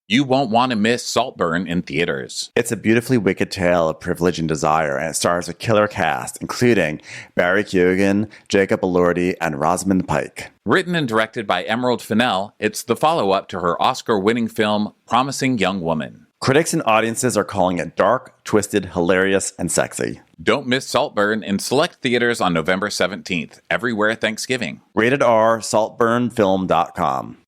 You won't want to miss Saltburn in theaters. It's a beautifully wicked tale of privilege and desire, and it stars a killer cast, including Barry Keoghan, Jacob Elordi, and Rosamund Pike. Written and directed by Emerald Fennell, it's the follow-up to her Oscar-winning film, Promising Young Woman. Critics and audiences are calling it dark, twisted, hilarious, and sexy. Don't miss Saltburn in select theaters on November 17th, everywhere Thanksgiving. Rated R, saltburnfilm.com.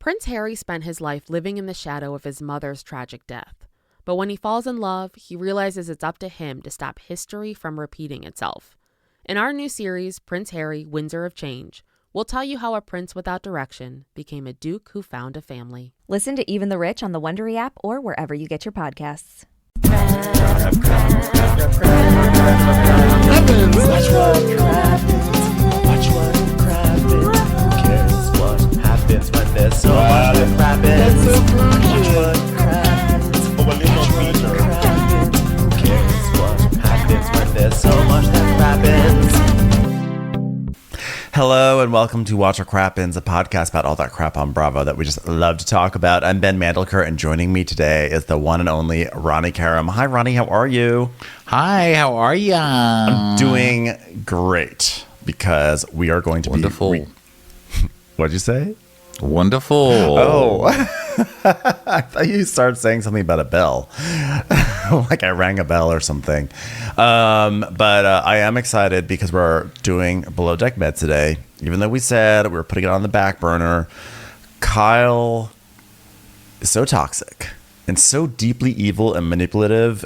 Prince Harry spent his life living in the shadow of his mother's tragic death. But when he falls in love, he realizes it's up to him to stop history from repeating itself. In our new series, Prince Harry, Windsor of Change, we'll tell you how a prince without direction became a duke who found a family. Listen to Even the Rich on the Wondery app or wherever you get your podcasts. Happens when there's so much that happens. Watch what happens. Who cares what happens when there's so much that happens? Hello and welcome to Watch What Crappens, a podcast about all that crap on Bravo that we just love to talk about. I'm Ben Mandelker, and joining me today is the one and only Ronnie Karam. Hi, Ronnie. How are you? Hi, how are ya? I'm doing great because we are going to Wonderful. be... What'd you say? Wonderful. Oh, I thought you started saying something about a bell. Like I rang a bell or something. But I am excited because we're doing Below Deck Med today. Even though we said we were putting it on the back burner, Kyle is so toxic and so deeply evil and manipulative.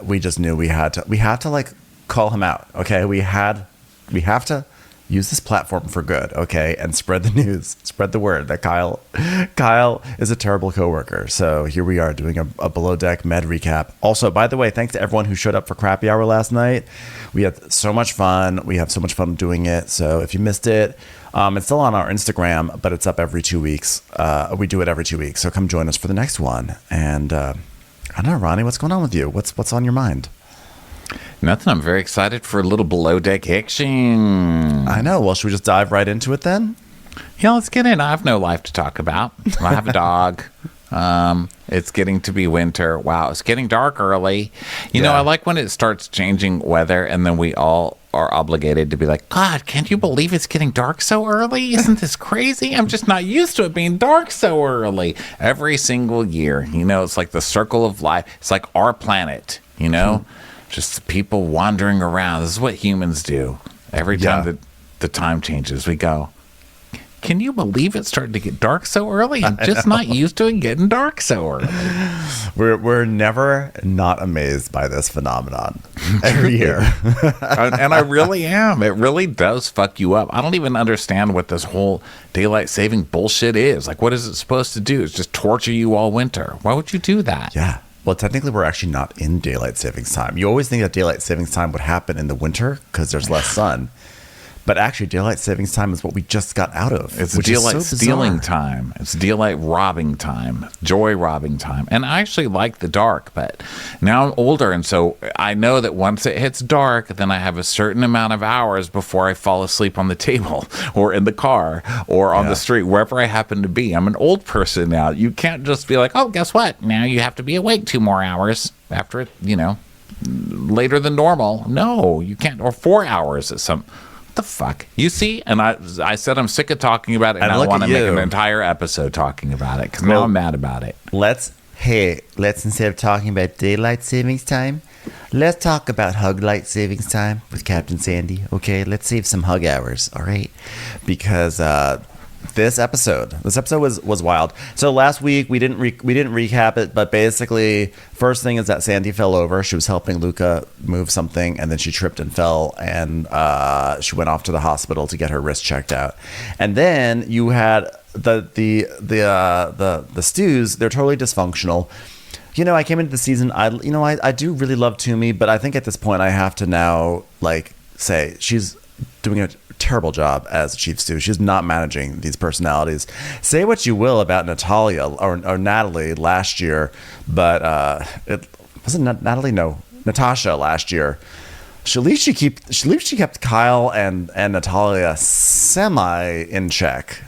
We just knew we had to like call him out. Okay, we have to use this platform for good, okay, and spread the news, spread the word that Kyle is a terrible coworker. So here we are doing a Below Deck Med recap. Also, by the way, thanks to everyone who showed up for Crappy Hour last night. We had so much fun. We have so much fun doing it. So if you missed it, it's still on our Instagram, but it's up every 2 weeks. We do it every 2 weeks. So come join us for the next one. And I don't know, Ronnie, what's going on with you? What's on your mind? Nothing. I'm very excited for a little Below Deck action. I know. Well, should we just dive right into it then? Yeah, let's get in. I have no life to talk about. I have a dog. It's getting to be winter. Wow, it's getting dark early. You know, I like when it starts changing weather and then we all are obligated to be like, God, can't you believe it's getting dark so early? Isn't this crazy? I'm just not used to it being dark so early. Every single year, you know, it's like the circle of life. It's like our planet, you know? Just people wandering around. This is what humans do. Every time that the time changes, we go, can you believe it's starting to get dark so early? I'm just not used to it getting dark so early. We're never not amazed by this phenomenon every year. And I really am. It really does fuck you up. I don't even understand what this whole daylight saving bullshit is. Like, what is it supposed to do? It's just torture you all winter. Why would you do that? Yeah. Well, technically, we're actually not in daylight savings time. You always think that daylight savings time would happen in the winter because there's less sun. But actually, daylight savings time is what we just got out of. It's daylight stealing time. It's daylight robbing time. Joy robbing time. And I actually like the dark, but now I'm older, and so I know that once it hits dark, then I have a certain amount of hours before I fall asleep on the table or in the car or on the street, wherever I happen to be. I'm an old person now. You can't just be like, oh, guess what? Now you have to be awake 2 more hours after it, you know, later than normal. No, you can't. Or 4 hours at some... the fuck, you see? And I said I'm sick of talking about it, and I want to make an entire episode talking about it because now I'm mad about it. Let's instead of talking about daylight savings time, let's talk about hug light savings time with Captain Sandy. Okay, let's save some hug hours. All right, because this episode was wild. So last week we didn't recap it, but basically first thing is that Sandy fell over. She was helping Luca move something, and then she tripped and fell, and she went off to the hospital to get her wrist checked out. And then you had the stews. They're totally dysfunctional. You know, I came into the season. I do really love Toomey, but I think at this point I have to now like say she's doing a terrible job as Chief Stew. She's not managing these personalities. Say what you will about Natalia or Natalie last year, but it wasn't Natalie. No, Natasha last year. At least she kept Kyle and Natalia semi in check,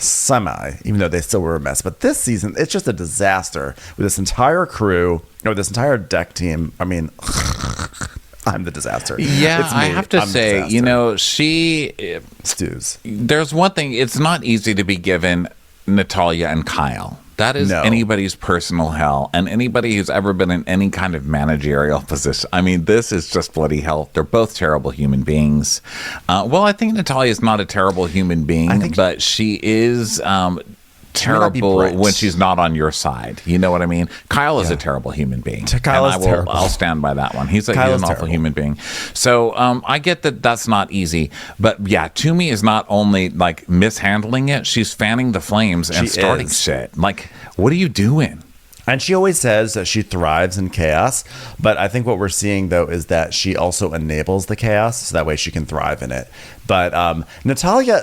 even though they still were a mess. But this season, it's just a disaster with this entire crew, or this entire deck team. I mean, I'm the disaster. Yeah, It's me. I have to I'm the say, disaster. she Stews. there's one thing. It's not easy to be given Natalia and Kyle. That is No. anybody's personal hell, and anybody who's ever been in any kind of managerial position. I mean, this is just bloody hell. They're both terrible human beings. Well, I think Natalia is not a terrible human being, but she is terrible bright. when she's not on your side. You know what I mean? Kyle is a terrible human being. Kyle is terrible. I'll stand by that one. He's an Kyle's awful terrible. human being. So I get that that's not easy, but yeah, Toomey is not only like mishandling it, she's fanning the flames and She starting is. shit. Like, what are you doing? And she always says that she thrives in chaos, but I think what we're seeing though is that she also enables the chaos, so that way she can thrive in it. But Natalia,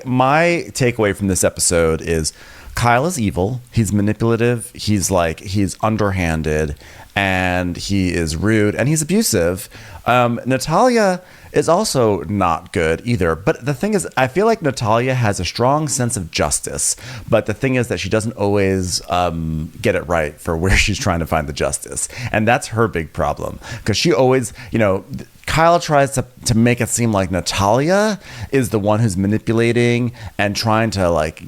my takeaway from this episode is Kyle is evil. He's manipulative. He's underhanded, and he is rude, and he's abusive. Natalia is also not good either. But the thing is, I feel like Natalia has a strong sense of justice. But the thing is that she doesn't always get it right for where she's trying to find the justice. And that's her big problem. Because she always, Kyle tries to make it seem like Natalia is the one who's manipulating and trying to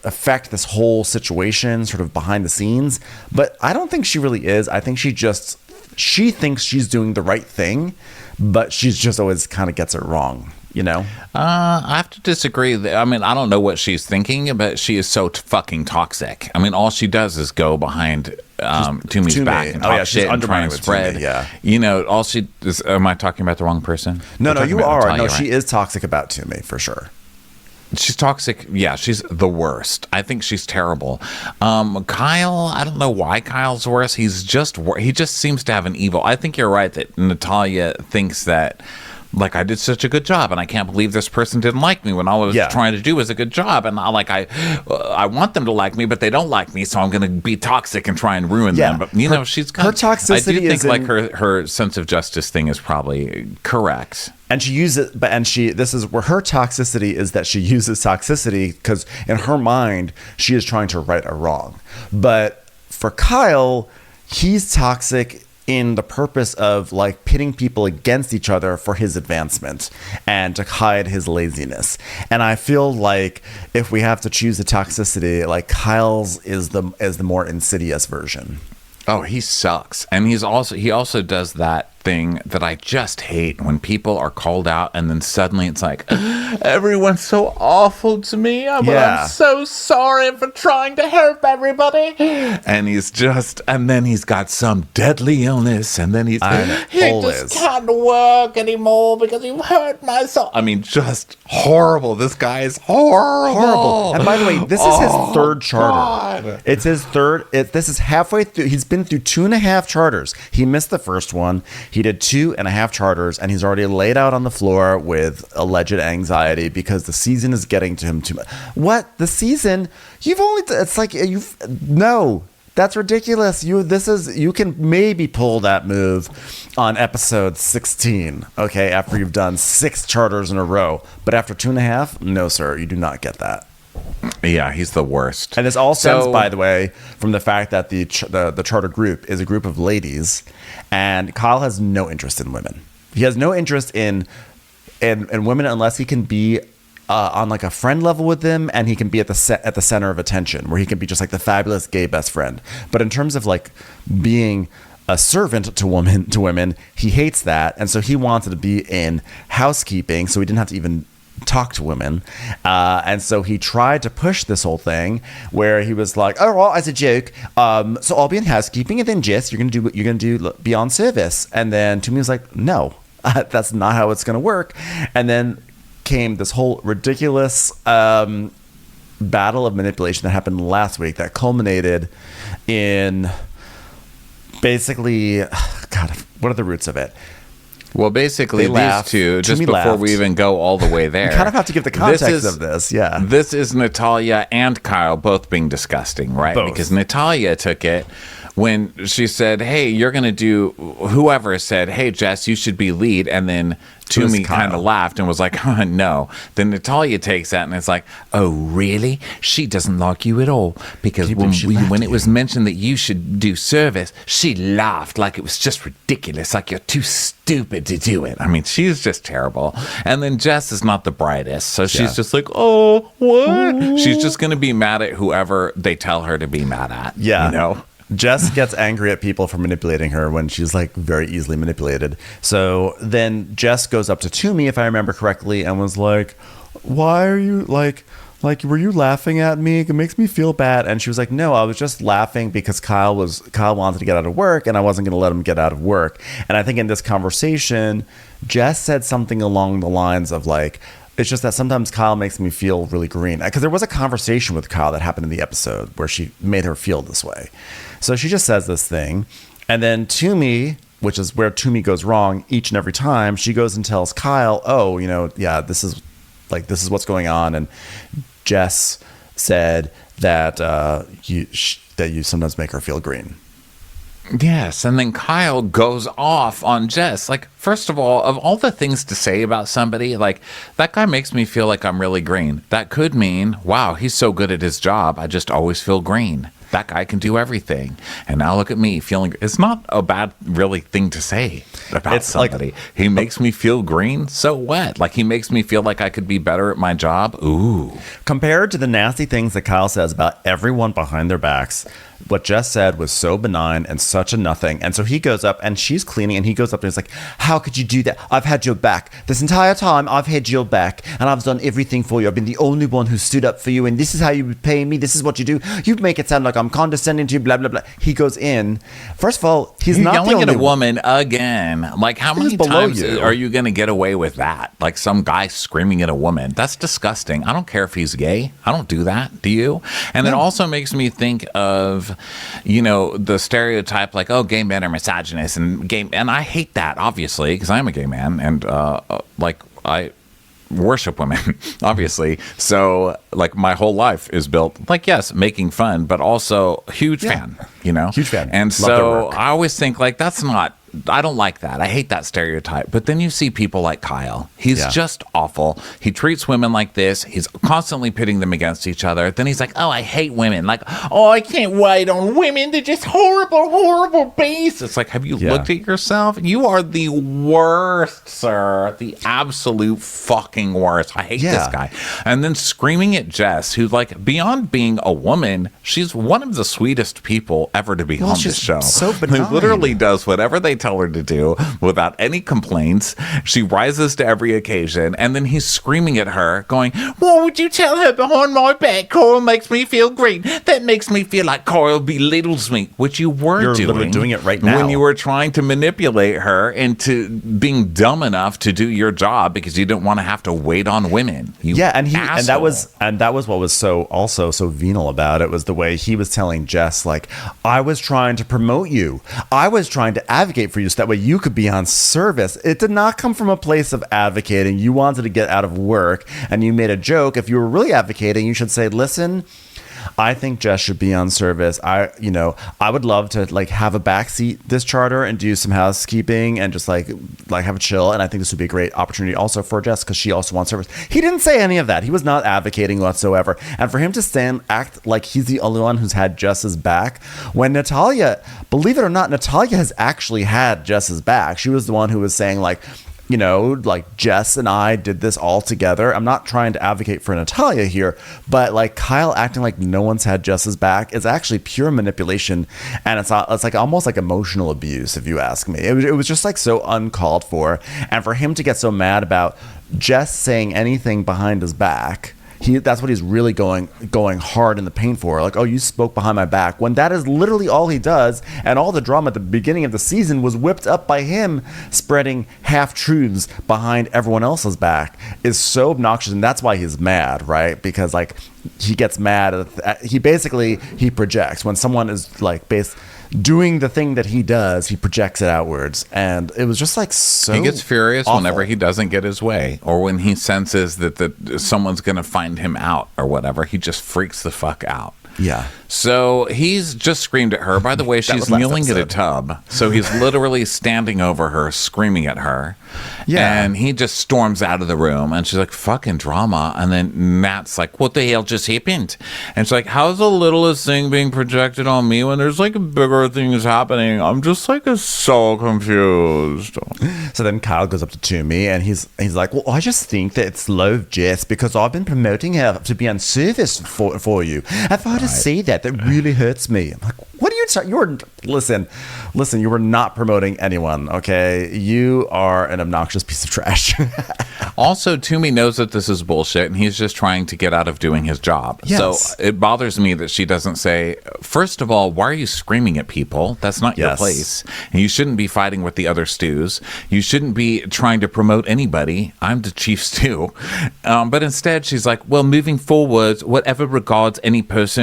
affect this whole situation sort of behind the scenes. But I don't think she really is. I think she thinks she's doing the right thing, but she's just always kind of gets it wrong, I have to disagree. I mean, I don't know what she's thinking, but she is so fucking toxic. I mean, all she does is go behind Toomey's back and talk shit and try and spread. All she is. Am I talking about the wrong person? No, We're you talking about are. Natalia, No, she right? is toxic about Toomey for sure. She's toxic. Yeah, she's the worst. I think she's terrible. Kyle, I don't know why Kyle's worse. He just seems to have an evil. I think you're right that Natalia thinks that, like, I did such a good job, and I can't believe this person didn't like me when all I was trying to do was a good job, and I want them to like me, but they don't like me, so I'm going to be toxic and try and ruin them. But she's got her toxicity. I do think is her sense of justice thing is probably correct. And she uses it, this is where her toxicity is, that she uses toxicity because in her mind, she is trying to right a wrong. But for Kyle, he's toxic in the purpose of like pitting people against each other for his advancement and to hide his laziness. And I feel like if we have to choose a toxicity, like Kyle's is the more insidious version. Oh, he sucks. And he also does that thing that I just hate when people are called out and then suddenly it's like, everyone's so awful to me. I'm so sorry for trying to help everybody. And then he's got some deadly illness, and then he just can't work anymore because you hurt my soul. I mean, just horrible. This guy is horrible. And by the way, this is his third charter. God. It's his third. This is halfway through. He's been through 2.5 charters. He missed the first one. He did 2.5 charters, and he's already laid out on the floor with alleged anxiety because the season is getting to him too much. What? The season? No, that's ridiculous. You can maybe pull that move on episode 16, okay, after you've done 6 charters in a row. But after 2.5, no, sir, you do not get that. Yeah, he's the worst. And this all stems, by the way, from the fact that the charter group is a group of ladies, and Kyle has no interest in women. He has no interest in women unless he can be on like a friend level with them, and he can be at the center of attention, where he can be just like the fabulous gay best friend. But in terms of like being a servant to women, he hates that, and so he wanted to be in housekeeping, so he didn't have to even talk to women, and so he tried to push this whole thing where he was like, oh well, as a joke, so I'll be in housekeeping, and then Jess, you're gonna do what you're gonna do, be on service. And then Toomey was like, no, that's not how it's gonna work. And then came this whole ridiculous battle of manipulation that happened last week that culminated in basically, God, what are the roots of it? Well, basically, these two, just Toomey before laughed. we even go all the way there. You kind of have to give the context of this, yeah. This is Natalia and Kyle both being disgusting, right? Both. Because Natalia took it when she said, hey, you're going to do, whoever said, hey, Jess, you should be lead. And then Toomey kind of laughed and was like, oh, no. Then Natalia takes that and it's like, oh, really? She doesn't like you at all. Because when it was mentioned that you should do service, she laughed like it was just ridiculous, like you're too stupid to do it. I mean, she's just terrible. And then Jess is not the brightest. So she's just like, oh, what? She's just going to be mad at whoever they tell her to be mad at. Yeah. You know? Jess gets angry at people for manipulating her when she's like very easily manipulated. So then Jess goes up to Toomey, if I remember correctly, and was like, why are you like, were you laughing at me? It makes me feel bad. And she was like, no, I was just laughing because Kyle wanted to get out of work and I wasn't going to let him get out of work. And I think in this conversation, Jess said something along the lines of like, it's just that sometimes Kyle makes me feel really green. Because there was a conversation with Kyle that happened in the episode where she made her feel this way. So she just says this thing. And then Toomey, which is where Toomey goes wrong each and every time, she goes and tells Kyle, oh, this is what's going on. And Jess said that you sometimes make her feel green. Yes, and then Kyle goes off on Jess. Like, first of all the things to say about somebody, like, that guy makes me feel like I'm really green. That could mean, wow, he's so good at his job, I just always feel green. That guy can do everything. And now look at me feeling... It's not a bad, really, thing to say about somebody. Like, he makes me feel green, so what? Like, he makes me feel like I could be better at my job. Ooh. Compared to the nasty things that Kyle says about everyone behind their backs, what Jess said was so benign and such a nothing. And so he goes up and she's cleaning and he goes up and he's like, how could you do that? I've had your back. This entire time I've had your back and I've done everything for you. I've been the only one who stood up for you and this is how you would pay me. This is what you do. You make it sound like I'm condescending to you, blah, blah, blah. He goes in. First of all, he's not yelling the only at a woman again. Like, how many times are you going to get away with that? Like some guy screaming at a woman. That's disgusting. I don't care if he's gay. I don't do that. Do you? And it also makes me think of, the stereotype like, oh, gay men are misogynist and I hate that, obviously, because I'm a gay man and I worship women, obviously. So like my whole life is built like, yes, making fun, but also huge fan, Huge fan. And Love their so work. I always think like, I don't like that. I hate that stereotype. But then you see people like Kyle. He's just awful. He treats women like this. He's constantly pitting them against each other. Then he's like, oh, I hate women. Like, oh, I can't wait on women. They're just horrible, horrible beasts. It's like, have you looked at yourself? You are the worst, sir. The absolute fucking worst. I hate this guy. And then screaming at Jess, who's like, beyond being a woman, she's one of the sweetest people ever to be on this show. So benign. Who literally does whatever they tell her to do without any complaints. She rises to every occasion, and then he's screaming at her, going, "Why would you tell her behind my back Coral makes me feel green? That makes me feel like Coral belittles me," which you're literally doing it right now. when you were trying to manipulate her into being dumb enough to do your job because you didn't want to have to wait on women. And that was what was so venal about it, was the way he was telling Jess, like, I was trying to promote you. I was trying to advocate for you so that way you could be on service. It did not come from a place of advocating. You wanted to get out of work and you made a joke. If you were really advocating, you should say, listen, I think Jess should be on service. I would love to like have a backseat this charter and do some housekeeping and just like have a chill. And I think this would be a great opportunity also for Jess because she also wants service. He didn't say any of that. He was not advocating whatsoever. And for him to act like he's the only one who's had Jess's back, when Natalia, believe it or not, Natalia has actually had Jess's back. She was the one who was saying like Jess and I did this all together. I'm not trying to advocate for Natalia here, but like Kyle acting like no one's had Jess's back is actually pure manipulation. And it's like almost like emotional abuse, if you ask me. It was just like so uncalled for. And for him to get so mad about Jess saying anything behind his back, that's what he's really going hard in the paint for. Like, oh, you spoke behind my back, when that is literally all he does. And all the drama at the beginning of the season was whipped up by him spreading half-truths behind everyone else's back. Is so obnoxious. And that's why he's mad, right? Because like he gets mad. He projects. When someone is like doing the thing that he does, he projects it outwards. And it was just like so he gets furious awful. Whenever he doesn't get his way, or when he senses that someone's going to find him out or whatever. He just freaks the fuck out. Yeah. So he's just screamed at her. By the way, she's was last kneeling at a episode. tub. So he's literally standing over her, screaming at her. Yeah. And he just storms out of the room. And she's like, fucking drama. And then Matt's like, what the hell just happened? And she's like, how's the littlest thing being projected on me when there's like bigger things happening? I'm just like so confused. So then Kyle goes up to Toomey and he's like, well, I just think that it's low Jess because I've been promoting her to be on service for you. And for her to say that really hurts me. I'm like, what are you listen, you were not promoting anyone, okay? You are an obnoxious piece of trash. Also, Toomey knows that this is bullshit, and he's just trying to get out of doing his job. Yes. So it bothers me that she doesn't say, first of all, why are you screaming at people? That's not your Yes. place. And you shouldn't be fighting with the other stews. You shouldn't be trying to promote anybody. I'm the chief stew. But instead, she's like, well, moving forward, whatever regards any person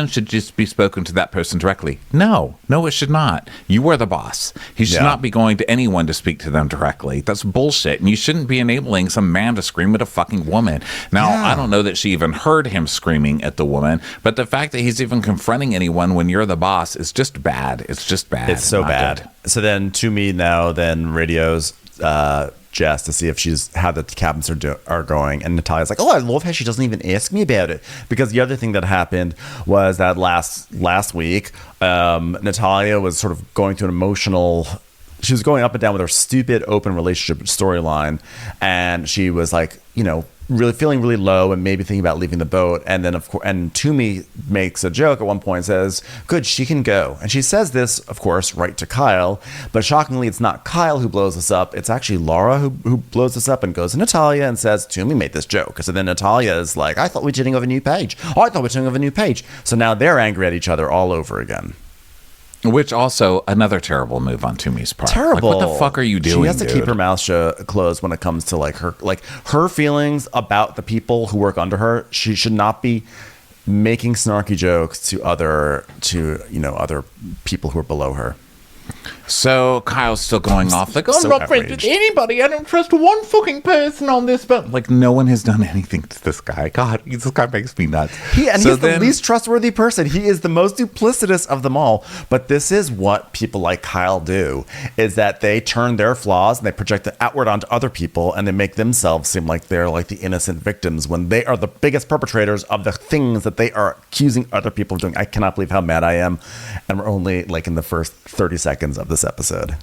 should just be spoken to that person directly. No, it should not. You are the boss. He should Yeah. not be going to anyone to speak to them directly. That's bullshit. And you shouldn't be enabling some man to scream at a fucking woman. Now, Yeah. I don't know that she even heard him screaming at the woman, but the fact that he's even confronting anyone when you're the boss is just bad. It's just bad. It's so Not bad. good. So then Toomey now then radios Jess to see if how the cabins are going, and Natalia's like, oh, I love how she doesn't even ask me about it, because the other thing that happened was that last week Natalia was sort of going through an emotional. She was going up and down with her stupid open relationship storyline, and she was like, really feeling really low and maybe thinking about leaving the boat. And then of course, and Toomey makes a joke at one point and says, good, she can go. And she says this, of course, right to Kyle, but shockingly, it's not Kyle who blows this up. It's actually Laura who blows this up and goes to Natalia and says, Toomey made this joke. So then Natalia is like, I thought we were turning over a new page. So now they're angry at each other all over again. Which also another terrible move on Toomey's part. Terrible. Like, what the fuck are you doing? She has to keep dude? her mouth closed when it comes to her feelings about the people who work under her. She should not be making snarky jokes to other people who are below her. So Kyle's still going off like, I'm so not friends with outraged. anybody. I don't trust one fucking person on this boat. Like, no one has done anything to this guy. God, this guy makes me nuts. He's the least trustworthy person. He is the most duplicitous of them all. But this is what people like Kyle do, is that they turn their flaws and they project it outward onto other people, and they make themselves seem like they're like the innocent victims when they are the biggest perpetrators of the things that they are accusing other people of doing. I cannot believe how mad I am. And we're only like in the first 30 seconds of this episode.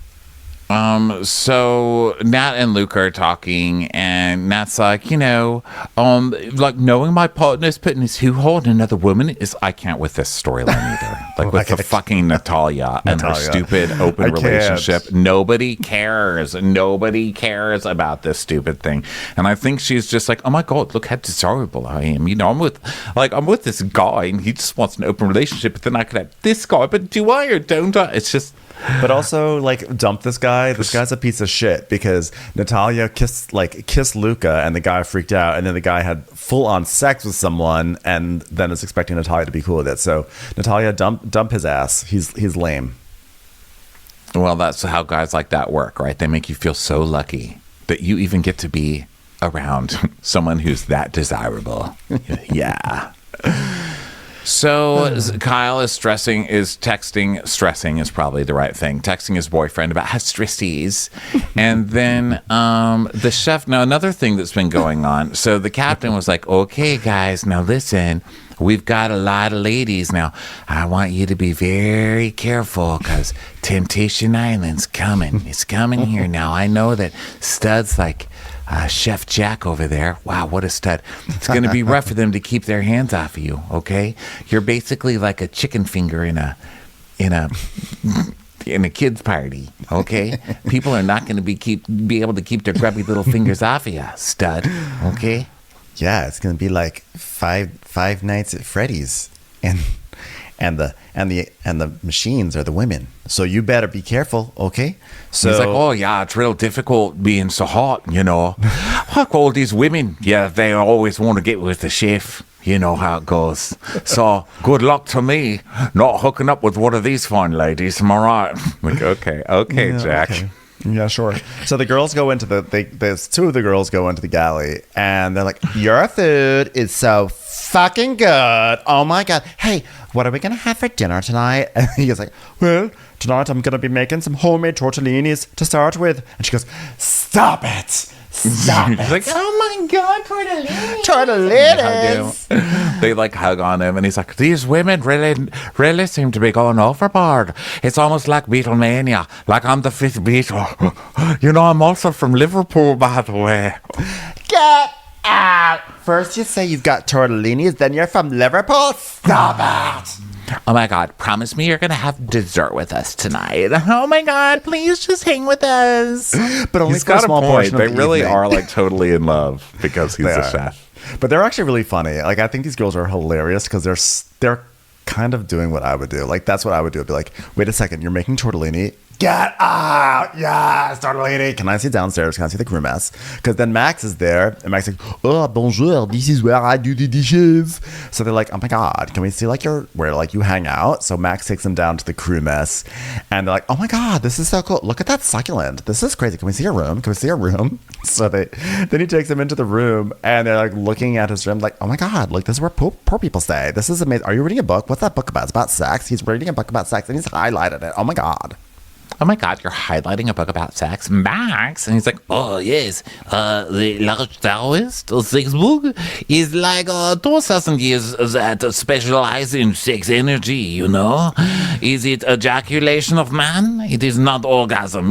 So Nat and Luke are talking, and Nat's like, like knowing my partner's putting his hoo-ha on another woman is, I can't with this storyline either. Like with the fucking Natalia and her stupid open relationship. Nobody cares. Nobody cares about this stupid thing. And I think she's just like, oh my God, look how desirable I am. I'm with this guy and he just wants an open relationship, but then I could have this guy, but do I or don't I? It's just... But also, like, dump this guy. This guy's a piece of shit, because Natalia kissed Luca, and the guy freaked out, and then the guy had full-on sex with someone, and then is expecting Natalia to be cool with it. So Natalia, dump his ass. He's lame. Well, that's how guys like that work, right? They make you feel so lucky that you even get to be around someone who's that desirable. Yeah. So Kyle is stressing is probably the right thing. Texting his boyfriend about how stressed he is. And then the chef, now another thing that's been going on. So the captain was like, okay, guys, now listen, we've got a lot of ladies. Now, I want you to be very careful because Temptation Island's coming. It's coming here now. I know that Stud's like... Chef Jack over there. Wow, what a stud. It's going to be rough for them to keep their hands off of you, okay? You're basically like a chicken finger in a kid's party, okay? People are not going to be able to keep their grubby little fingers off of you, stud, okay? Yeah, it's going to be like five nights at Freddy's, and the machines are the women. So you better be careful, okay? So he's like, oh yeah, it's real difficult being so hot, Like all these women, yeah, they always want to get with the chef. You know how it goes. So good luck to me not hooking up with one of these fine ladies. Am I right? Like, okay, Jack. Okay. Yeah, sure. So the girls go into there's two of the girls go into the galley and they're like, your food is so fucking good. Oh my God. Hey, what are we going to have for dinner tonight? And he goes like, well, tonight I'm going to be making some homemade tortellinis to start with. And she goes, stop it. Stop it. He's like, oh my God, tortellini. Tortellinis. They like hug on him, and he's like, these women really seem to be going overboard. It's almost like Beatlemania, like I'm the fifth Beatle. You know, I'm also from Liverpool, by the way. Get out. First you say you've got tortellinis, then you're from Liverpool. Stop it. Oh my God, promise me you're going to have dessert with us tonight. Oh my God, please just hang with us. But only He's for a got small portion of They the really evening. are like totally in love because he's They a are. chef. But they're actually really funny. Like, I think these girls are hilarious because they're kind of doing what I would do. Like, that's what I would do. I'd be like, wait a second, you're making tortellini. Get out. Yes, tortellini. Can I see downstairs? Can I see the crew mess? Because then Max is there. And Max is like, oh, bonjour. This is where I do the dishes. So they're like, oh my God, can we see like where like you hang out? So Max takes them down to the crew mess. And they're like, oh my God, this is so cool. Look at that succulent. This is crazy. Can we see your room? Can we see your room? So then he takes them into the room and they're like looking at his room like, oh my God, like this is where poor people stay. This is amazing. Are you reading a book? What's that book about? It's about sex. He's reading a book about sex and he's highlighted it. Oh my God. Oh my God, you're highlighting a book about sex, Max? And he's like, oh yes, the large Taoist sex book is like 2,000 years that specialize in sex energy, you know? Is it ejaculation of man? It is not orgasm.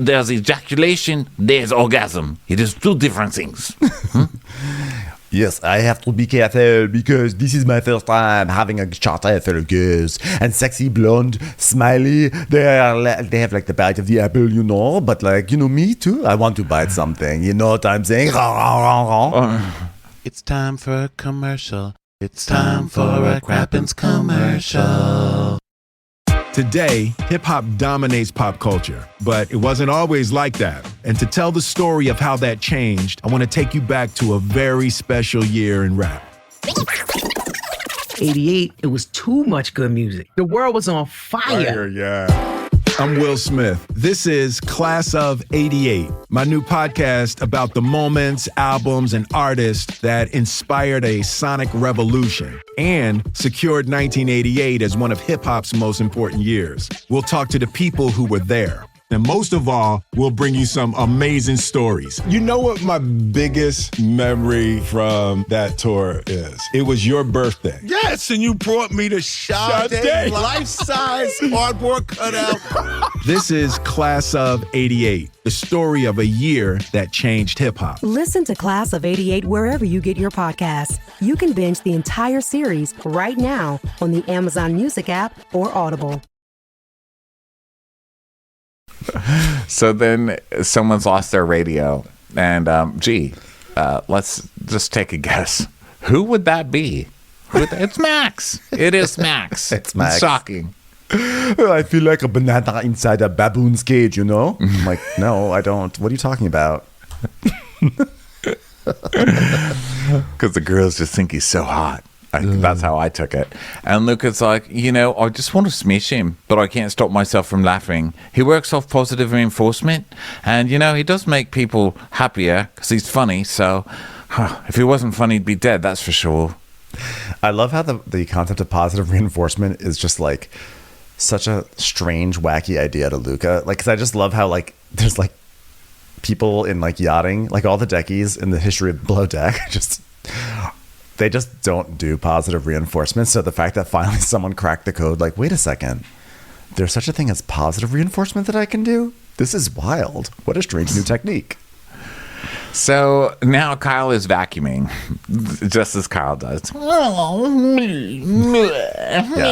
There's ejaculation, there's orgasm. It is two different things. Yes, I have to be careful because this is my first time having a charter full of girls and sexy, blonde, smiley. They have like the bite of the apple, you know. But like, you know, me too. I want to bite something. You know what I'm saying? It's time for a commercial. It's time for a Crappens commercial. Today, hip-hop dominates pop culture, but it wasn't always like that. And to tell the story of how that changed, I want to take you back to a very special year in rap. 88, it was too much good music. The world was on fire. Yeah. I'm Will Smith. This is Class of 88, my new podcast about the moments, albums, and artists that inspired a sonic revolution and secured 1988 as one of hip-hop's most important years. We'll talk to the people who were there. And most of all, we'll bring you some amazing stories. You know what my biggest memory from that tour is? It was your birthday. Yes, and you brought me the Sade life-size cardboard cutout. This is Class of 88, the story of a year that changed hip-hop. Listen to Class of 88 wherever you get your podcasts. You can binge the entire series right now on the Amazon Music app or Audible. So then someone's lost their radio. And, let's just take a guess. Who would that be? It's Max. It is Max. It's Max. Shocking. I feel like a banana inside a baboon's cage, you know? I'm like, no, I don't. What are you talking about? Because the girls just think he's so hot. That's how I took it. And Luca's like, you know, I just want to smash him, but I can't stop myself from laughing. He works off positive reinforcement. And, you know, he does make people happier because he's funny. So if he wasn't funny, he'd be dead, that's for sure. I love how the concept of positive reinforcement is just like such a strange, wacky idea to Luca. Like, because I just love how like there's like people in like yachting, like all the deckies in the history of Below Deck, they just don't do positive reinforcement. So the fact that finally someone cracked the code, like, wait a second, there's such a thing as positive reinforcement that I can do? This is wild. What a strange new technique. So now Kyle is vacuuming, just as Kyle does.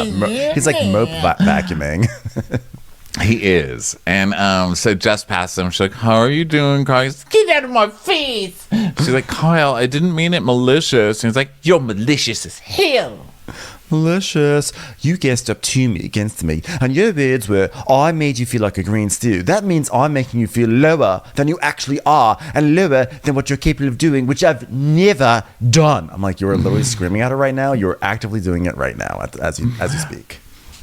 Yeah, he's like mope vacuuming. He is. And so Jess passed him. She's like, how are you doing, Kyle? He's like, get out of my face. She's like, Kyle, I didn't mean it malicious. And he's like, you're malicious as hell. Malicious. You gassed up to me against me. And your words were, I made you feel like a green stew. That means I'm making you feel lower than you actually are and lower than what you're capable of doing, which I've never done. I'm like, you're literally screaming at her right now. You're actively doing it right now as you speak.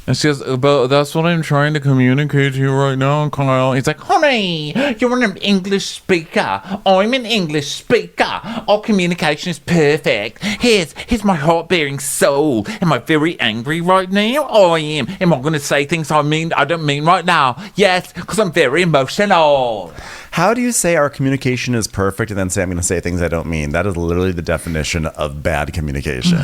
And she goes, but that's what I'm trying to communicate to you right now, Kyle. He's like, honey, you're an English speaker. I'm an English speaker. Our communication is perfect. Here's my heart-bearing soul. Am I very angry right now? I am. Am I going to say things I don't mean right now? Yes, because I'm very emotional. How do you say our communication is perfect and then say I'm going to say things I don't mean? That is literally the definition of bad communication.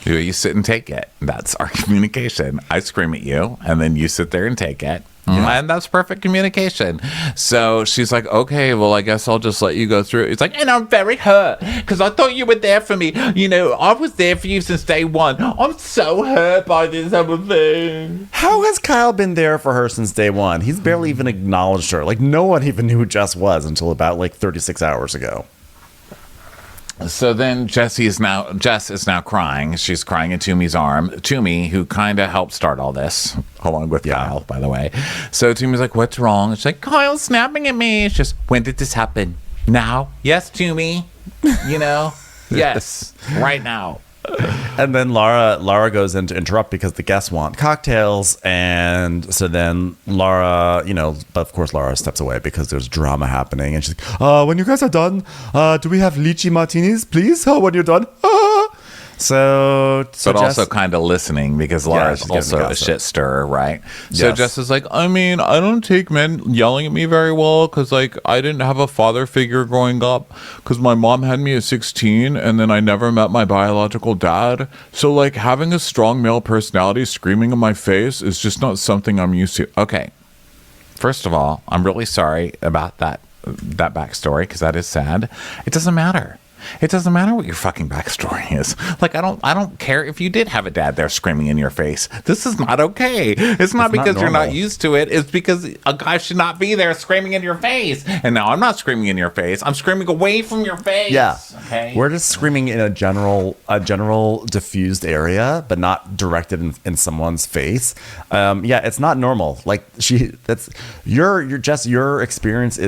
You sit and take it. That's our communication. I scream at you, and then you sit there and take it. Yeah. And that's perfect communication. So she's like, okay, well, I guess I'll just let you go through it. It's like, and I'm very hurt because I thought you were there for me. You know, I was there for you since day one. I'm so hurt by this whole thing. How has Kyle been there for her since day one? He's barely even acknowledged her. Like, no one even knew who Jess was until about like 36 hours ago. So then Jess is now crying. She's crying in Toomey's arm. Toomey, who kind of helped start all this, along with Kyle, by the way. So Toomey's like, what's wrong? She's like, Kyle's snapping at me. It's just, when did this happen? Now? Yes, Toomey. You know? Yes. Right now. And then Lara goes in to interrupt because the guests want cocktails, and so then Lara, but of course Lara steps away because there's drama happening, and she's like, when you guys are done, do we have lychee martinis, please? When you're done. So but also kind of listening because Lara's also a shit stirrer, right? So Jess is like, I mean, I don't take men yelling at me very well because, like, I didn't have a father figure growing up because my mom had me at 16 and then I never met my biological dad. So, like, having a strong male personality screaming in my face is just not something I'm used to. Okay. First of all, I'm really sorry about that backstory because that is sad. It doesn't matter. It doesn't matter what your fucking backstory is. Like, I don't care if you did have a dad there screaming in your face. This is not okay. It's not because you're not used to it. It's because a guy should not be there screaming in your face. And now I'm not screaming in your face. I'm screaming away from your face. Yeah. Okay. We're just screaming in a general diffused area, but not directed in someone's face. It's not normal. Like your experience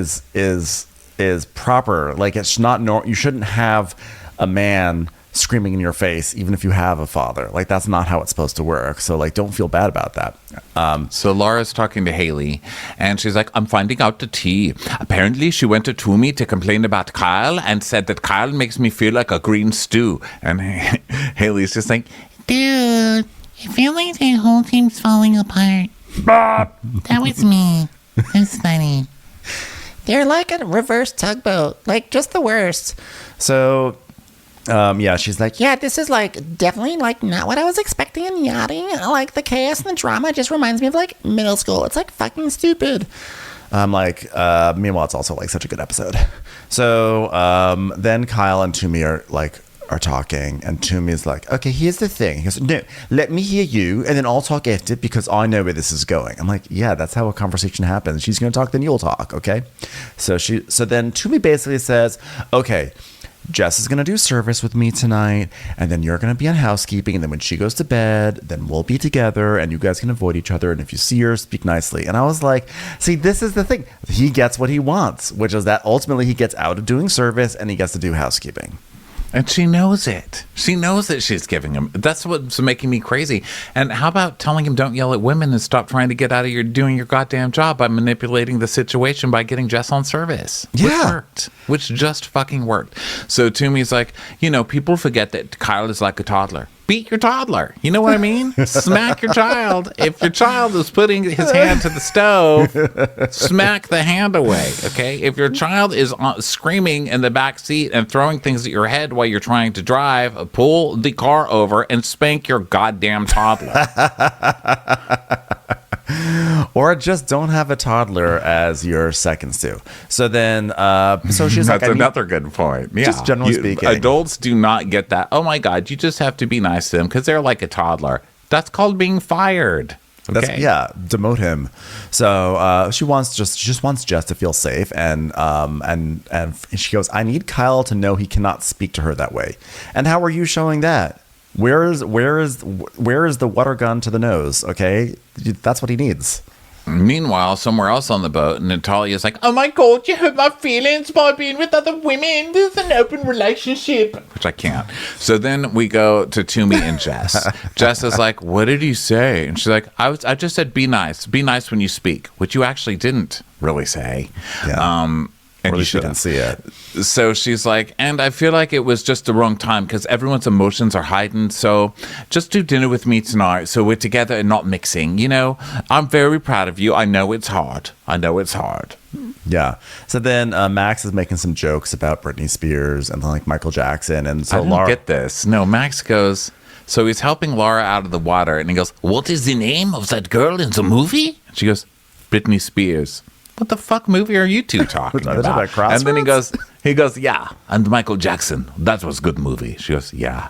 is proper. Like, it's not you shouldn't have a man screaming in your face even if you have a father. Like, that's not how it's supposed to work. So, like, don't feel bad about that. So Laura's talking to Haley and she's like, I'm finding out the tea. Apparently she went to Toomey to complain about Kyle and said that Kyle makes me feel like a green stew. And Haley's just like, dude, I feel like the whole team's falling apart. That was me. That's funny. They're like a reverse tugboat, like just the worst. So, she's like, yeah, this is like definitely like not what I was expecting and yachting. Like the chaos and the drama just reminds me of like middle school. It's like fucking stupid. I'm like, meanwhile, it's also like such a good episode. So then Kyle and Toomey are talking, and Toomey's like, okay, here's the thing. He goes, no, let me hear you, and then I'll talk after because I know where this is going. I'm like, yeah, that's how a conversation happens. She's going to talk, then you'll talk, okay? So then Toomey basically says, okay, Jess is going to do service with me tonight, and then you're going to be on housekeeping, and then when she goes to bed, then we'll be together, and you guys can avoid each other, and if you see her, speak nicely. And I was like, see, this is the thing. He gets what he wants, which is that ultimately he gets out of doing service, and he gets to do housekeeping. And she knows it. She knows that she's giving him. That's what's making me crazy. And how about telling him don't yell at women and stop trying to get out of doing your goddamn job by manipulating the situation by getting Jess on service? Yeah. Which worked. Which just fucking worked. So Toomey's like, people forget that Kyle is like a toddler. Beat your toddler. You know what I mean? Smack your child. If your child is putting his hand to the stove, smack the hand away, okay? If your child is screaming in the back seat and throwing things at your head while you're trying to drive, pull the car over and spank your goddamn toddler. Or just don't have a toddler as your second stew. So then, so she's like, that's another good point. Yeah. Just generally speaking. Adults do not get that. Oh my God, you just have to be nice to them because they're like a toddler. That's called being fired. Okay. Demote him. So she just wants Jess to feel safe, and she goes, I need Kyle to know he cannot speak to her that way. And how are you showing that? Where is the water gun to the nose? Okay, that's what he needs. Meanwhile, somewhere else on the boat, Natalia's like, "Oh my God, you hurt my feelings by being with other women. This is an open relationship," which I can't. So then we go to Toomey and Jess. Jess is like, "What did he say?" And she's like, "I just said be nice. Be nice when you speak," which you actually didn't really say. Yeah. And or you shouldn't see it. So she's like, and I feel like it was just the wrong time because everyone's emotions are heightened. So just do dinner with me tonight so we're together and not mixing. You know, I'm very proud of you. I know it's hard. Yeah. So then Max is making some jokes about Britney Spears and like Michael Jackson. And so I don't get this. No, Max goes, so he's helping Laura out of the water. And he goes, "What is the name of that girl in the movie?" And she goes, "Britney Spears." What the fuck movie are you two talking about? And then he goes, "Yeah, and Michael Jackson. That was a good movie." She goes, "Yeah."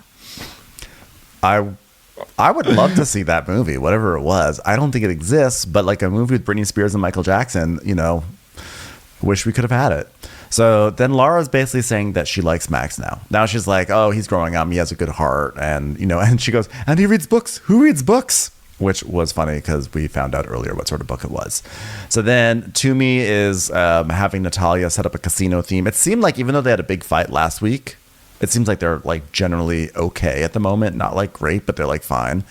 I would love to see that movie, whatever it was. I don't think it exists, but like a movie with Britney Spears and Michael Jackson, you know, wish we could have had it. So then Laura's basically saying that she likes Max now. Now she's like, "Oh, he's growing up. He has a good heart." And, you know, and she goes, "And he reads books. Who reads books?" Which was funny because we found out earlier what sort of book it was. So then Toomey is having Natalia set up a casino theme. It seemed like even though they had a big fight last week, it seems like they're like generally okay at the moment. Not like great, but they're like fine.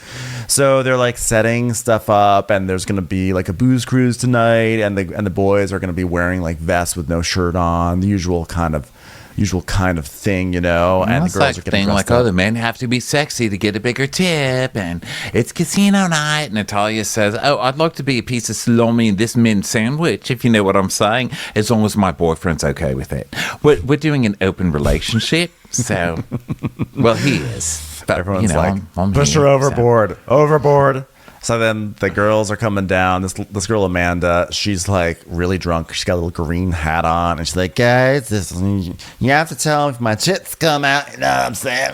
So they're like setting stuff up, and there's going to be like a booze cruise tonight, and the boys are going to be wearing like vests with no shirt on, the usual kind of thing, you know. And the girls are getting dressed like, up. "Oh, the men have to be sexy to get a bigger tip, and it's casino night." Natalia says, "Oh, I'd like to be a piece of salami in this mint sandwich, if you know what I'm saying, as long as my boyfriend's okay with it. We're doing an open relationship, so well, he is. But Everyone's you know, like, I'm push here, her overboard. So then the girls are coming down. This girl Amanda, she's like really drunk. She's got a little green hat on, and she's like, "Guys, you have to tell me if my tits come out." You know what I'm saying?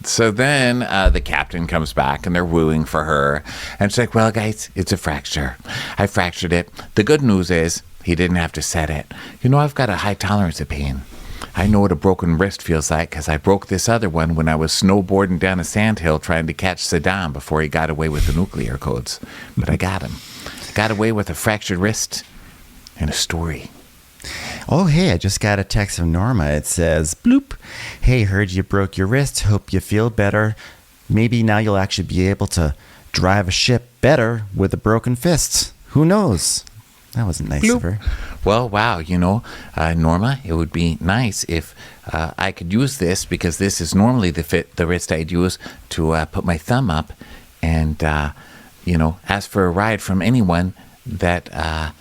So then the captain comes back, and they're wooing for her. And she's like, "Well, guys, it's a fracture. I fractured it. The good news is he didn't have to set it. You know, I've got a high tolerance of pain. I know what a broken wrist feels like because I broke this other one when I was snowboarding down a sandhill trying to catch Saddam before he got away with the nuclear codes. But I got him. Got away with a fractured wrist and a story." Oh, hey, I just got a text from Norma. It says, "Bloop. Hey, heard you broke your wrist. Hope you feel better. Maybe now you'll actually be able to drive a ship better with a broken fist. Who knows?" That was nice of her. Well, wow, you know, Norma, it would be nice if I could use this because this is normally the wrist I'd use to put my thumb up and, you know, ask for a ride from anyone that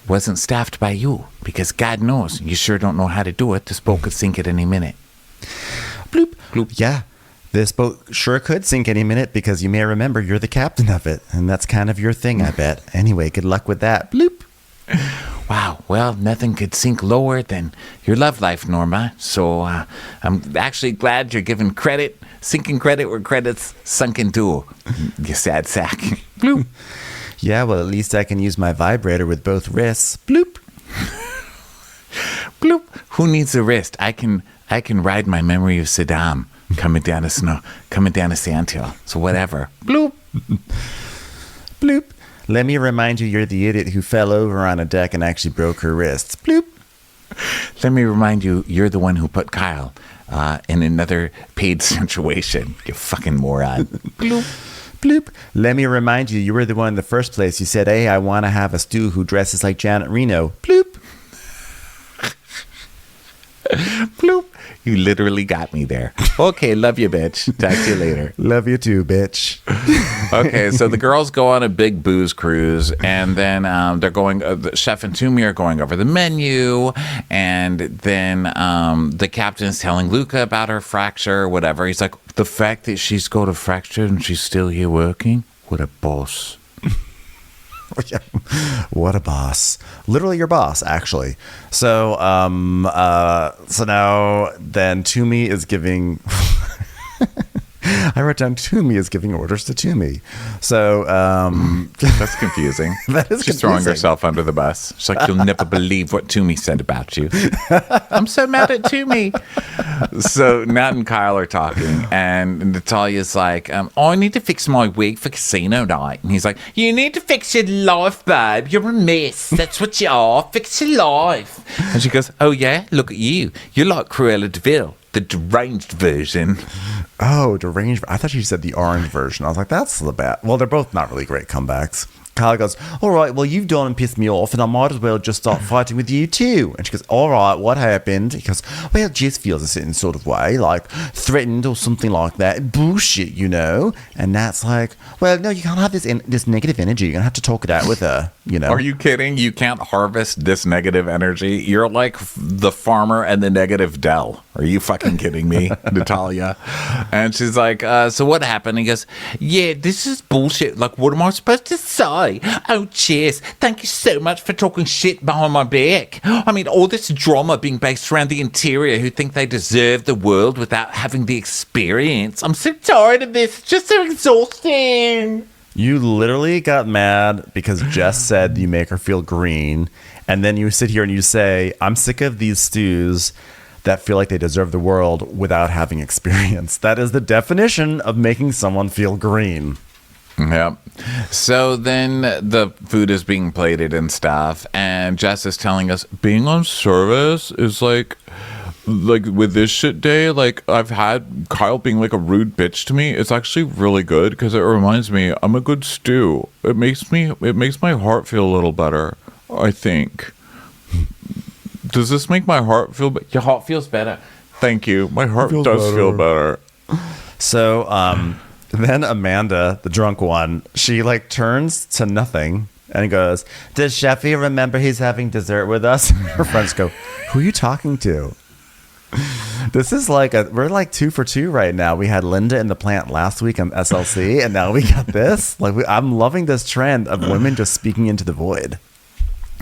wasn't staffed by you because God knows you sure don't know how to do it. This boat could sink at any minute. Bloop. Bloop. Yeah. This boat sure could sink any minute because you may remember you're the captain of it. And that's kind of your thing, I bet. Anyway, good luck with that. Bloop. Wow. Well, nothing could sink lower than your love life, Norma. So I'm actually glad you're giving credit, sinking credit where credit's sunken too. You sad sack. Bloop. Yeah, well, at least I can use my vibrator with both wrists. Bloop. Bloop. Who needs a wrist? I can ride my memory of Saddam coming down a sandhill. So whatever. Bloop. Bloop. Let me remind you, you're the idiot who fell over on a deck and actually broke her wrists. Bloop. Let me remind you, you're the one who put Kyle in another paid situation. You fucking moron. Bloop. Bloop. Let me remind you, you were the one in the first place. You said, "Hey, I want to have a stew who dresses like Janet Reno." Bloop. Bloop. You literally got me there. Okay, love you, bitch. Talk to you later. Love you too, bitch. Okay, so the girls go on a big booze cruise, and then they're going. The chef and Toomey are going over the menu, and then the captain's telling Luca about her fracture, or whatever. He's like, "The fact that she's got a fracture and she's still here working, what a boss." What a boss. Literally your boss, actually. So so now then Toomey is giving I wrote down Toomey is giving orders to Toomey. So that's confusing. That is She's confusing. throwing herself under the bus. She's like, you'll never believe what Toomey said about you. I'm so mad at Toomey. So Nat and Kyle are talking, and Natalia's like, I need to fix my wig for casino night. And he's like, you need to fix your life, babe. You're a mess. That's what you are. Fix your life. And she goes, oh yeah? Look at you. You're like Cruella de Vil, the deranged version. Oh, deranged. I thought you said the orange version. I was like, that's the bad. Well, they're both not really great comebacks. Kyle goes, all right, well, you've done and pissed me off, and I might as well just start fighting with you too. And she goes, all right, what happened? He goes, well, Jess feels a certain sort of way, like threatened or something like that. Bullshit, you know? And Nat's like, well, no, you can't have this negative energy. You're going to have to talk it out with her, you know? Are you kidding? You can't harvest this negative energy? You're like the farmer and the negative Dell. Are you fucking kidding me, Natalia? And she's like, so what happened? He goes, yeah, this is bullshit. Like, what am I supposed to say? Oh, Jess, thank you so much for talking shit behind my back. I mean, all this drama being based around the interior who think they deserve the world without having the experience. I'm so tired of this. It's just so exhausting. You literally got mad because Jess said you make her feel green. And then you sit here and you say, I'm sick of these stews that feel like they deserve the world without having experience. That is the definition of making someone feel green. Yep. So then the food is being plated and stuff, and Jess is telling us being on service is like with this shit day, like I've had Kyle being like a rude bitch to me. It's actually really good because it reminds me I'm a good stew. It makes my heart feel a little better, I think. Does this make my heart feel better? Your heart feels better. Thank you. My heart does feel better. So, then Amanda, the drunk one, she like turns to nothing and goes, does Sheffy remember he's having dessert with us? Her friends go, who are you talking to? This is like we're like 2 for 2 right now. We had Linda in the plant last week on SLC, and now we got this. I'm loving this trend of women just speaking into the void.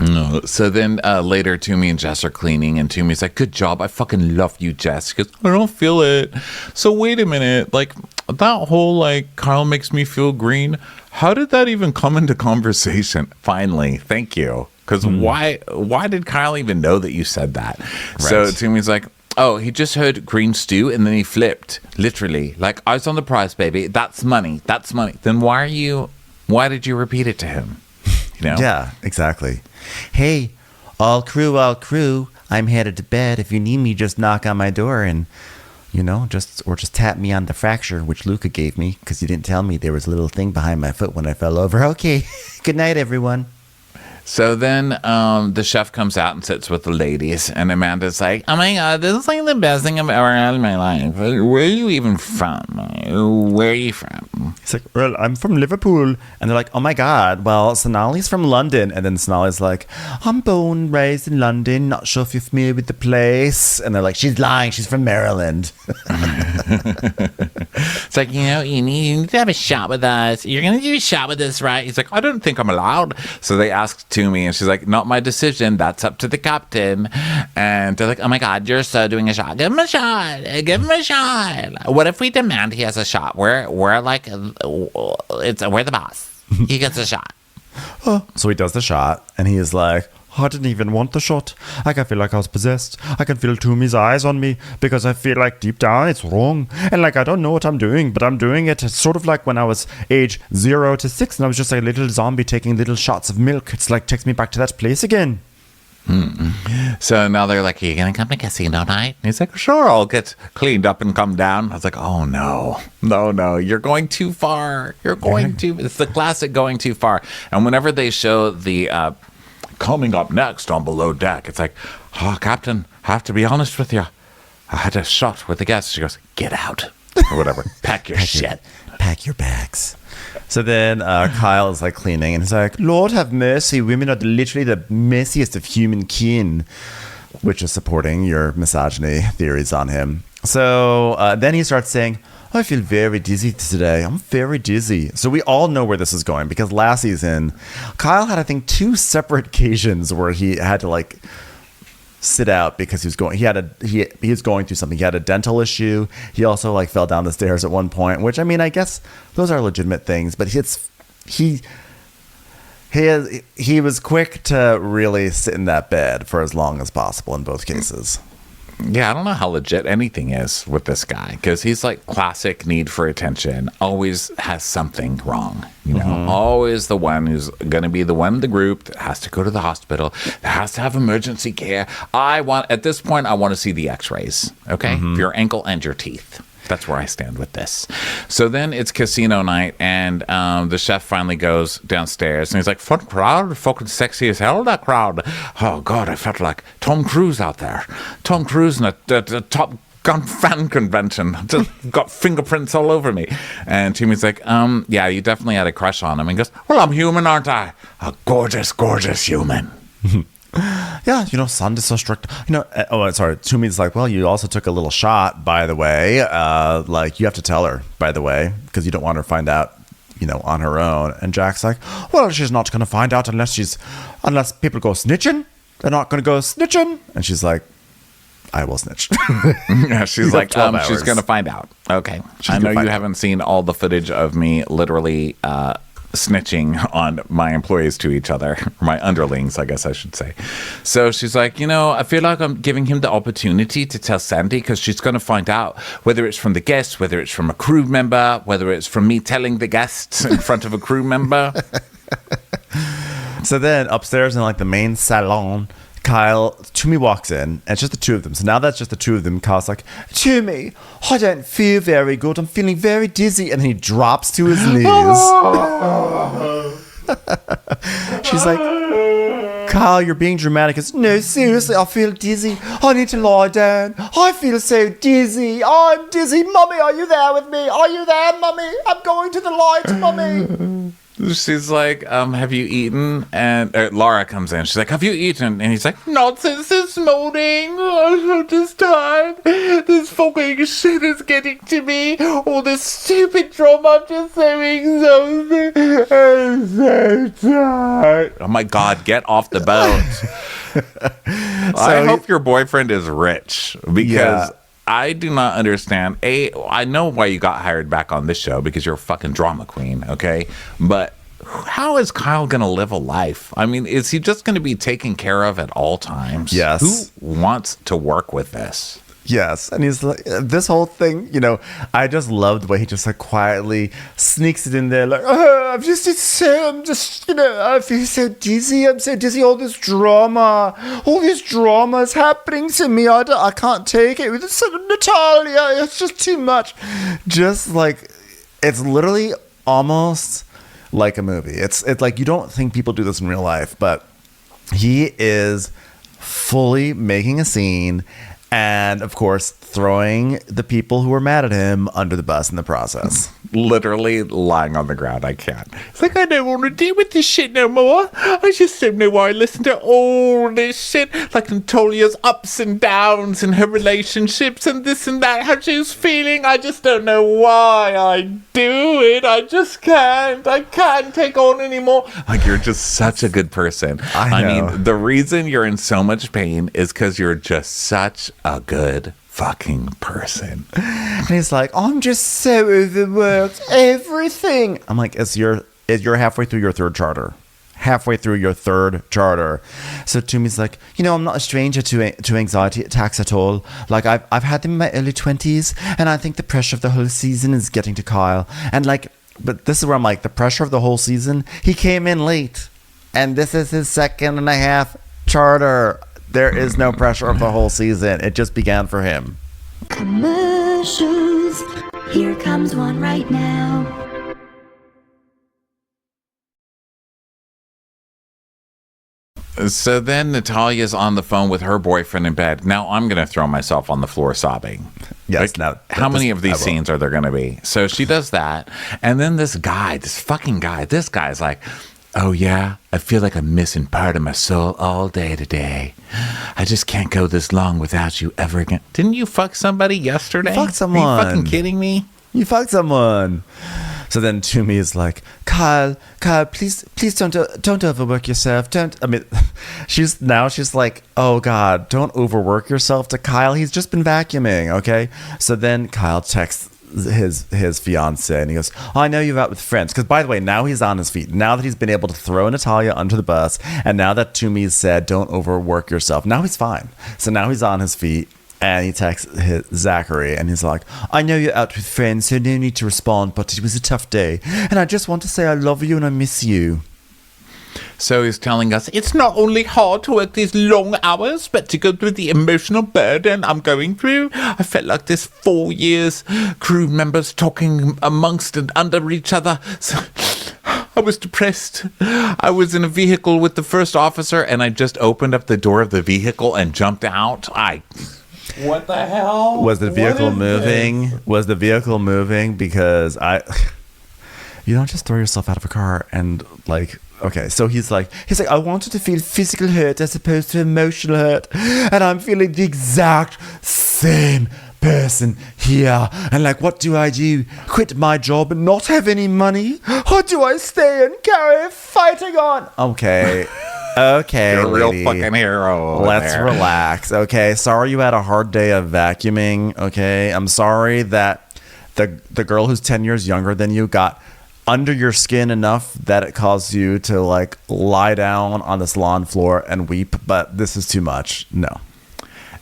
No. So then later, Toomey and Jess are cleaning, and Toomey's like, good job. I fucking love you, Jess. She goes, I don't feel it. So wait a minute. Like, that whole, like, Kyle makes me feel green, how did that even come into conversation? Finally. Thank you. Because why did Kyle even know that you said that? Right. So Toomey's like, oh, he just heard green stew, and then he flipped. Literally. Like, eyes on the prize, baby. That's money. That's money. Then why did you repeat it to him? You know? Yeah, exactly. Hey, all crew, I'm headed to bed. If you need me, just knock on my door and, just tap me on the fracture, which Luca gave me, because he didn't tell me there was a little thing behind my foot when I fell over. Okay, good night, everyone. So then the chef comes out and sits with the ladies, and Amanda's like, oh my God, this is like the best thing I've ever had in my life. Where are you even from? Where are you from? He's like, well, I'm from Liverpool. And they're like, oh my God, well, Sonali's from London. And then Sonali's like, I'm born and raised in London, not sure if you're familiar with the place. And they're like, she's lying, she's from Maryland. It's like, you need to have a shot with us. You're going to do a shot with us, right? He's like, I don't think I'm allowed. So they asked Toomey, and she's like, not my decision. That's up to the captain. And they're like, oh my God, you're so doing a shot. Give him a shot. Give him a shot. What if we demand he has a shot? We're the boss. He gets a shot. So he does the shot, and he is like, I didn't even want the shot. I can feel like I was possessed. I can feel Toomey's eyes on me because I feel like deep down it's wrong. And like, I don't know what I'm doing, but I'm doing it. It's sort of like when I was age 0 to 6 and I was just like a little zombie taking little shots of milk. It's like, takes me back to that place again. So now they're like, are you going to come to casino night? And he's like, sure, I'll get cleaned up and come down. I was like, oh no, you're going too far. It's the classic going too far. And whenever they show the, coming up next on Below Deck, it's like, oh, Captain, I have to be honest with you. I had a shot with the guests. She goes, get out. Or whatever. Pack your shit. Pack your bags. So then Kyle is like cleaning, and he's like, Lord have mercy, women are literally the messiest of human kin, which is supporting your misogyny theories on him. So then he starts saying, I feel very dizzy today. I'm very dizzy. So we all know where this is going because last season, Kyle had, I think, 2 separate occasions where he had to like sit out because he was going through something. He had a dental issue. He also like fell down the stairs at one point, which I mean, I guess those are legitimate things, but he was quick to really sit in that bed for as long as possible in both cases. Yeah, I don't know how legit anything is with this guy, because he's like classic need for attention, always has something wrong, always the one who's going to be the one in the group that has to go to the hospital, that has to have emergency care. At this point, I want to see the x-rays, okay? Your ankle and your teeth. That's where I stand with this. So then it's casino night, and the chef finally goes downstairs, and he's like, fun crowd, fucking sexy as hell, that crowd. Oh, God, I felt like Tom Cruise out there. Tom Cruise in a Top Gun fan convention. Just got fingerprints all over me. And Toomey's like, yeah, you definitely had a crush on him. And he goes, well, I'm human, aren't I? A gorgeous, gorgeous human. Yeah, Sand is so strict. Sorry. Toomey's like, well, you also took a little shot, by the way. Like, you have to tell her, by the way, because you don't want her to find out, on her own. And Jack's like, well, she's not going to find out unless people go snitching. They're not going to go snitching. And she's like, I will snitch. Yeah, she's like, she's going to find out. Okay. I know you haven't seen all the footage of me literally snitching on my employees to each other, or my underlings, I guess I should say. So she's like, I feel like I'm giving him the opportunity to tell Sandy, because she's going to find out whether it's from the guests, whether it's from a crew member, whether it's from me telling the guests in front of a crew member. So then upstairs in like the main salon, Toomey walks in, and it's just the two of them. So now that's just the two of them. Kyle's like, Toomey, I don't feel very good. I'm feeling very dizzy. And then he drops to his knees. She's like, Kyle, you're being dramatic. It's, no, seriously, I feel dizzy. I need to lie down. I feel so dizzy. I'm dizzy. Mummy, are you there with me? Are you there, Mummy? I'm going to the light, Mummy. She's like, have you eaten? And Laura comes in. She's like, have you eaten? And he's like, not since this morning. I'm just tired. This fucking shit is getting to me. All this stupid drama. I'm just so exhausted. I'm so tired. Oh my God, get off the boat. I hope your boyfriend is rich, because I do not understand. I know why you got hired back on this show, because you're a fucking drama queen, okay? But how is Kyle going to live a life? I mean, is he just going to be taken care of at all times? Yes. Who wants to work with this? Yes. And he's like, this whole thing, I just love the way he just like quietly sneaks it in there. Like, I feel so dizzy. I'm so dizzy. All this drama is happening to me. I can't take it. It's like, Natalia, it's just too much. Just like, it's literally almost like a movie. It's like, you don't think people do this in real life, but he is fully making a scene. And, of course, throwing the people who were mad at him under the bus in the process. Literally lying on the ground. I can't. It's like, I don't want to deal with this shit no more. I just don't know why I listen to all this shit. Like Natalia's ups and downs in her relationships and this and that. How she's feeling. I just don't know why I do it. I just can't. I can't take on anymore. Like, you're just such a good person. I mean, the reason you're in so much pain is because you're just such a good fucking person. And he's like, I'm just so overworked. Everything. I'm like, you're halfway through your third charter. So Toomey's like, I'm not a stranger to anxiety attacks at all. Like, I've had them in my early 20s, and I think the pressure of the whole season is getting to Kyle. And like, but this is where I'm like, the pressure of the whole season, he came in late, and this is his 2.5 charter. There is no pressure of the whole season. It just began for him. Commercials. Here comes one right now. So then Natalia's on the phone with her boyfriend in bed. Now I'm going to throw myself on the floor sobbing. Yes. Like, how many of these scenes are there going to be? So she does that. And then this guy's like, oh yeah, I feel like I'm missing part of my soul all day today. I just can't go this long without you ever again. Didn't you fuck somebody yesterday? You fucked someone. Are you fucking kidding me? You fucked someone. So then Toomey is like, Kyle, please don't overwork yourself. She's like, oh God, don't overwork yourself to Kyle. He's just been vacuuming, okay? So then Kyle texts his fiance and he goes, oh, I know you're out with friends. Because by the way, now he's on his feet. Now that he's been able to throw Natalia under the bus, and now that Toomey said, don't overwork yourself, now he's fine. So now he's on his feet. And he texts Zachary and he's like, I know you're out with friends, so no need to respond, but it was a tough day. And I just want to say I love you and I miss you. So he's telling us it's not only hard to work these long hours, but to go through the emotional burden I'm going through. I felt like this 4 years, crew members talking amongst and under each other. So I was depressed. I was in a vehicle with the first officer and I just opened up the door of the vehicle and jumped out. What the hell? Was the vehicle moving? This? Was the vehicle moving? Because you don't just throw yourself out of a car and like, okay. So he's like, I wanted to feel physical hurt as opposed to emotional hurt. And I'm feeling the exact same person here. And like, what do I do? Quit my job and not have any money? Or do I stay and carry fighting on? Okay. Okay, you're a real fucking hero. Let's relax. Okay, sorry you had a hard day of vacuuming. Okay, I'm sorry that the girl who's 10 years younger than you got under your skin enough that it caused you to like lie down on this lawn floor and weep. But this is too much. No.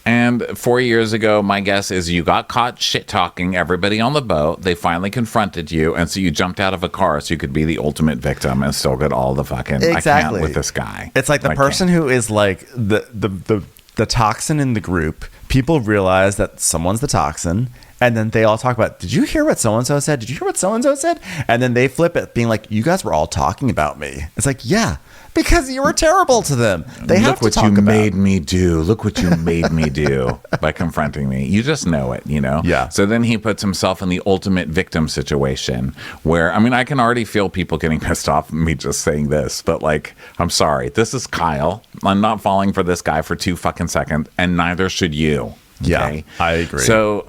And 4 years ago, my guess is you got caught shit-talking everybody on the boat. They finally confronted you, and so you jumped out of a car so you could be the ultimate victim and still get all the fucking, exactly. I can't with this guy. It's like the person who is like the toxin in the group. People realize that someone's the toxin, and then they all talk about, did you hear what so-and-so said? Did you hear what so-and-so said? And then they flip it, being like, you guys were all talking about me. It's like, yeah. Because you were terrible to them. They have to talk about. Look what you made me do. Look what you made me do by confronting me. You just know it, you know? Yeah. So then he puts himself in the ultimate victim situation where, I mean, I can already feel people getting pissed off at me just saying this, but like, I'm sorry. This is Kyle. I'm not falling for this guy for 2 fucking seconds, and neither should you. Okay? Yeah, I agree. So,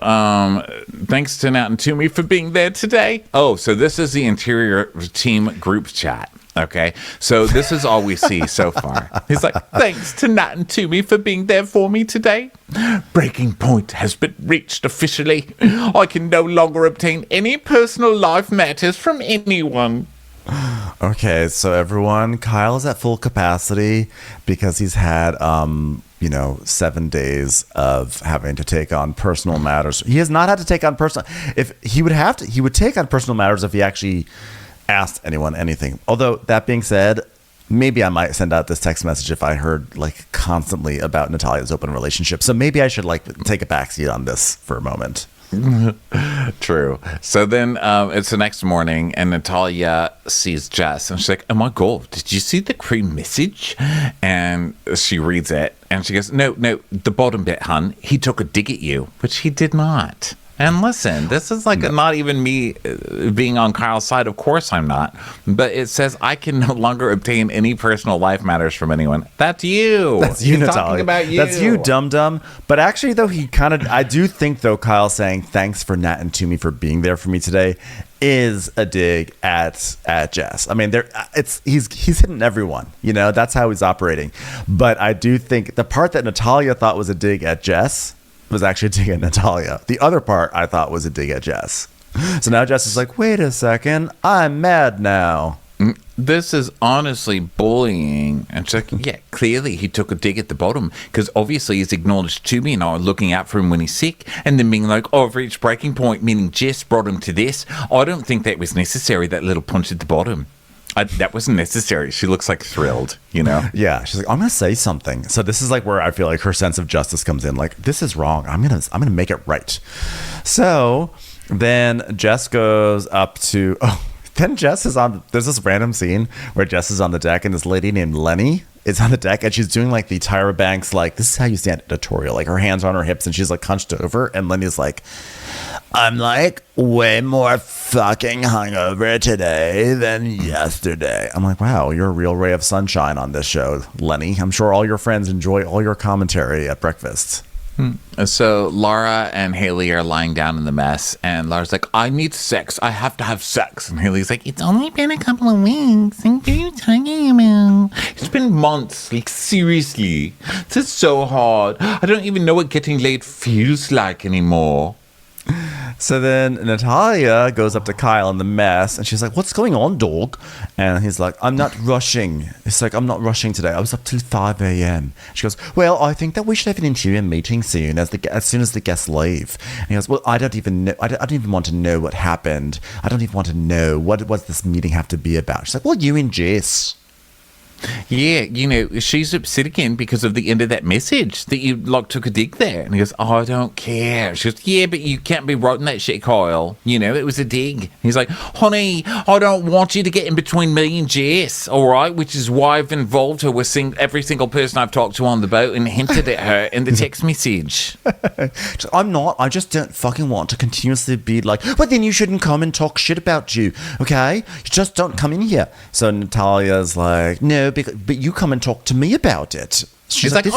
thanks to Nat and Toomey for being there today. Oh, so this is the interior team group chat. Okay, so this is all we see so far. He's like, thanks to Nat and Toomey for being there for me today. Breaking point has been reached officially. I can no longer obtain any personal life matters from anyone. Okay, so everyone, Kyle is at full capacity because he's had 7 days of having to take on personal matters. He has not had to take on personal. If he would take on personal matters if he actually asked anyone anything. Although that being said, maybe I might send out this text message if I heard like constantly about Natalia's open relationship. So maybe I should like take a backseat on this for a moment. True. So then it's the next morning and Natalia sees Jess and she's like, oh my God, did you see the crew message? And she reads it and she goes, no, the bottom bit, hun. He took a dig at you, which he did not. And listen, this is like not even me being on Kyle's side. Of course I'm not. But it says I can no longer obtain any personal life matters from anyone. That's you. That's you, He's Natalia. talking about you. That's you, dum-dum. But actually, though, I do think, though, Kyle saying thanks for Nat and Toomey for being there for me today is a dig at Jess. I mean, he's hitting everyone. You know, that's how he's operating. But I do think the part that Natalia thought was a dig at Jess was actually a dig at Natalia. The other part I thought was a dig at Jess. So now Jess is like, wait a second, I'm mad now. This is honestly bullying. And she's like, yeah, clearly he took a dig at the bottom because obviously he's acknowledged to me and I'm looking out for him when he's sick and then being like, oh, I've reached breaking point, meaning Jess brought him to this. I don't think that was necessary, that little punch at the bottom. That wasn't necessary. She looks like thrilled, you know? Yeah. She's like, I'm going to say something. So this is like where I feel like her sense of justice comes in. Like, this is wrong. I'm going to make it right. So then Jess goes up to, then Jess is on, there's this random scene where Jess is on the deck and this lady named Lenny is on the deck and she's doing like the Tyra Banks, like, this is how you stand editorial. Like her hands are on her hips and she's like hunched over and Lenny's like, I'm like way more fucking hungover today than yesterday. I'm like, wow, you're a real ray of sunshine on this show, Lenny. I'm sure all your friends enjoy all your commentary at breakfast. So Laura and Haley are lying down in the mess, and Laura's like, I need sex. I have to have sex. And Haley's like, it's only been a couple of weeks. Like, what are you talking about? It's been months. Like, seriously. This is so hard. I don't even know what getting laid feels like anymore. So then Natalia goes up to Kyle in the mess, and she's like, what's going on, dog? And he's like, I'm not rushing. It's like, I'm not rushing today. I was up till 5 a.m. She goes, well, I think that we should have an interior meeting soon, as soon as the guests leave. And he goes, well, I don't even know. I don't even want to know what happened. I don't even want to know what this meeting have to be about. She's like, well, you and Jess. Yeah, you know, she's upset again because of the end of that message that you took a dig there. And he goes, oh, I don't care. She goes, yeah, but you can't be writing that shit, Kyle. You know, it was a dig. He's like, honey, I don't want you to get in between me and Jess, all right? Which is why I've involved her with every single person I've talked to on the boat and hinted at her in the text message. I'm not. I just don't fucking want to continuously be like, well, then you shouldn't come and talk shit about you, okay? You just don't come in here. So Natalia's like, no, but you come and talk to me about it. She's like, Kyle,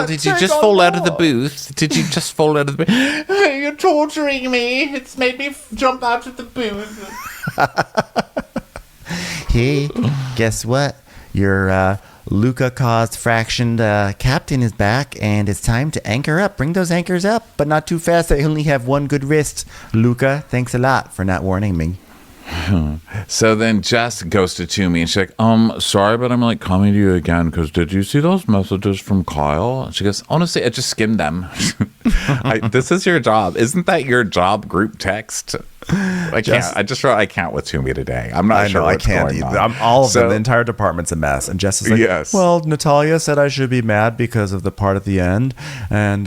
did you just fall out of the booth? Did you just fall out of the booth? You're torturing me. It's made me jump out of the booth. Hey, guess what? Your Luca caused fractioned captain is back, and it's time to anchor up. Bring those anchors up, but not too fast. I only have one good wrist. Luca, thanks a lot for not warning me. So then Jess goes to Toomey and she's like, sorry, but I'm like coming to you again because did you see those messages from Kyle? And she goes, honestly, I just skimmed them. This is your job. Isn't that your job group text? I can't with Toomey today. I'm not sure what's going on. All of them. The entire department's a mess. And Jess is like, yes. Well, Natalia said I should be mad because of the part at the end, and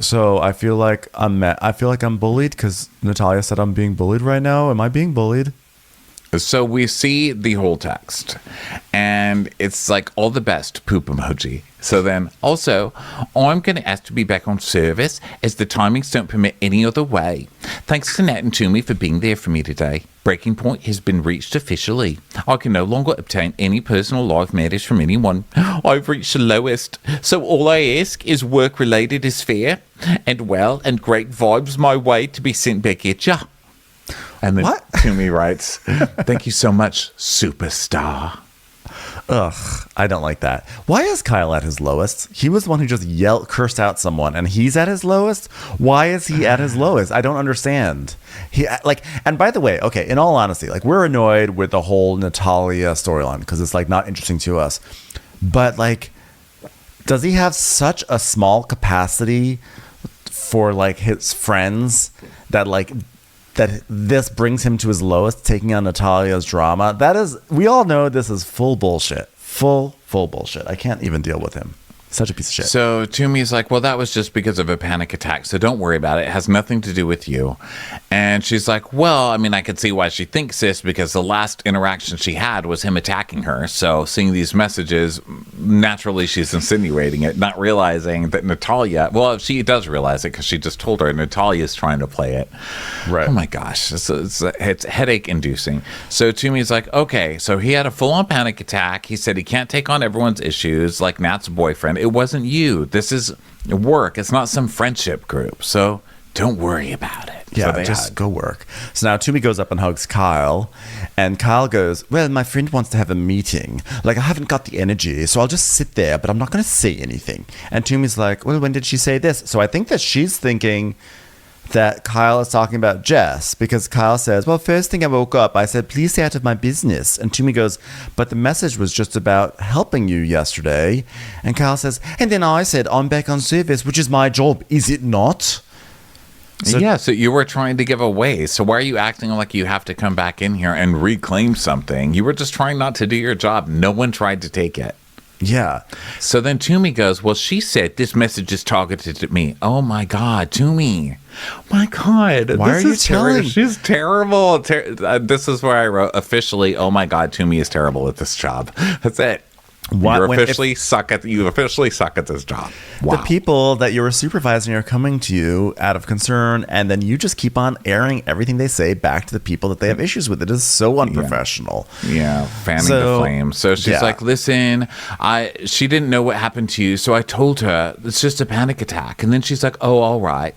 so I feel like I'm mad. I feel like I'm bullied because Natalia said I'm being bullied right now. Am I being bullied? So we see the whole text, and it's like all the best poop emoji. So then also, I'm going to ask to be back on service as the timings don't permit any other way. Thanks to Nat and Toomey for being there for me today. Breaking point has been reached officially. I can no longer obtain any personal life matters from anyone. I've reached the lowest. So all I ask is work related is fair and well and great vibes my way to be sent back at ya. And then Toomey writes, thank you so much, superstar. Ugh, I don't like that. Why is Kyle at his lowest? He was the one who just cursed out someone, and he's at his lowest? Why is he at his lowest? I don't understand. And by the way, okay, in all honesty, we're annoyed with the whole Natalia storyline because it's not interesting to us. But does he have such a small capacity for his friends that that this brings him to his lowest, taking on Natalia's drama? We all know this is full bullshit. Full bullshit. I can't even deal with him. Such a piece of shit. So Toomey's like, well, that was just because of a panic attack, so don't worry about it. It has nothing to do with you. And she's like, well, I mean, I could see why she thinks this because the last interaction she had was him attacking her. So seeing these messages, naturally she's insinuating it, not realizing that Natalia, well, she does realize it because she just told her Natalia's trying to play it. Right. Oh my gosh. It's headache inducing. So Toomey's like, okay, so he had a full-on panic attack. He said he can't take on everyone's issues like Nat's boyfriend. It wasn't you. This is work. It's not some friendship group. So don't worry about it. Yeah, just go work. So now Toomey goes up and hugs Kyle, and Kyle goes, well, my friend wants to have a meeting. I haven't got the energy, so I'll just sit there, but I'm not going to say anything. And Toomey's like, well, when did she say this? So I think that she's thinking that Kyle is talking about Jess, because Kyle says, well, first thing I woke up, I said, please stay out of my business. And Toomey goes, but the message was just about helping you yesterday. And Kyle says, and then I said, I'm back on service, which is my job, is it not? So you were trying to give away. So why are you acting like you have to come back in here and reclaim something? You were just trying not to do your job. No one tried to take it. Yeah. So then Toomey goes, well, she said this message is targeted at me. Oh, my God, Toomey. My God. Why are you telling? She's terrible. This is where I wrote officially, oh, my God, Toomey is terrible at this job. That's it. You officially suck at this job. Wow. The people that you were supervising are coming to you out of concern, and then you just keep on airing everything they say back to the people that they have issues with. It is so unprofessional. Yeah, fanning the flames. So she's like, listen, she didn't know what happened to you, so I told her it's just a panic attack. And then she's like, oh, all right.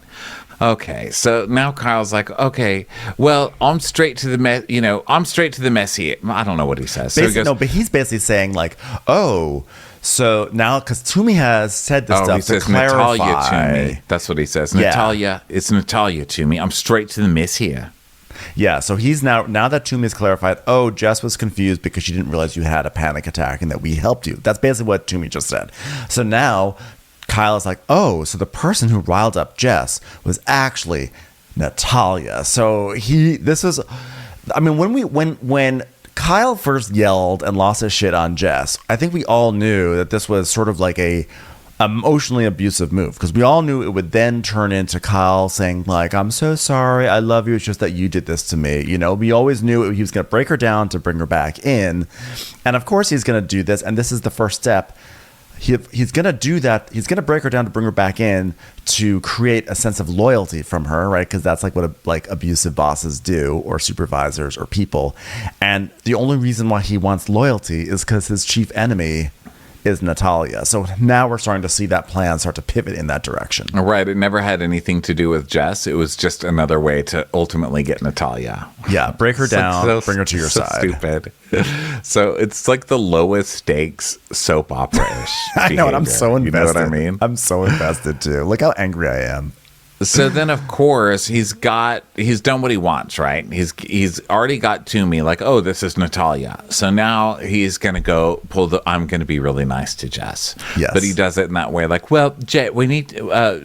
Okay, so now Kyle's like, okay, well, I'm straight to the messy. I don't know what he says. So he goes, but he's basically saying like, oh, so now because Toomey has said this stuff he says to clarify. Natalia to me. That's what he says. Yeah. Natalia, it's Natalia to me. I'm straight to the miss here. Yeah, so he's now that Toomey's clarified, oh, Jess was confused because she didn't realize you had a panic attack and that we helped you. That's basically what Toomey just said. So now Kyle is like, oh, so the person who riled up Jess was actually Natalia. So when Kyle first yelled and lost his shit on Jess, I think we all knew that this was sort of like a emotionally abusive move, because we all knew it would then turn into Kyle saying like, I'm so sorry, I love you, it's just that you did this to me. You know, we always knew he was going to break her down to bring her back in, and of course he's going to do this, and this is the first step. He's going to do that. He's going to break her down to bring her back in to create a sense of loyalty from her, right? Because that's like what abusive bosses do, or supervisors or people. And the only reason why he wants loyalty is because his chief enemy is Natalia. So now we're starting to see that plan start to pivot in that direction. Right. It never had anything to do with Jess. It was just another way to ultimately get Natalia. Yeah. Break her down, bring her to your side. Stupid. So it's like the lowest stakes soap opera-ish. I know, and I'm so invested. You know what I mean? I'm so invested too. Look how angry I am. So then, of course, he's done what he wants, right? He's already got Toomey like, oh, this is Natalia. So now he's going to go I'm going to be really nice to Jess. Yes. But he does it in that way, like, well, Jess, we need to have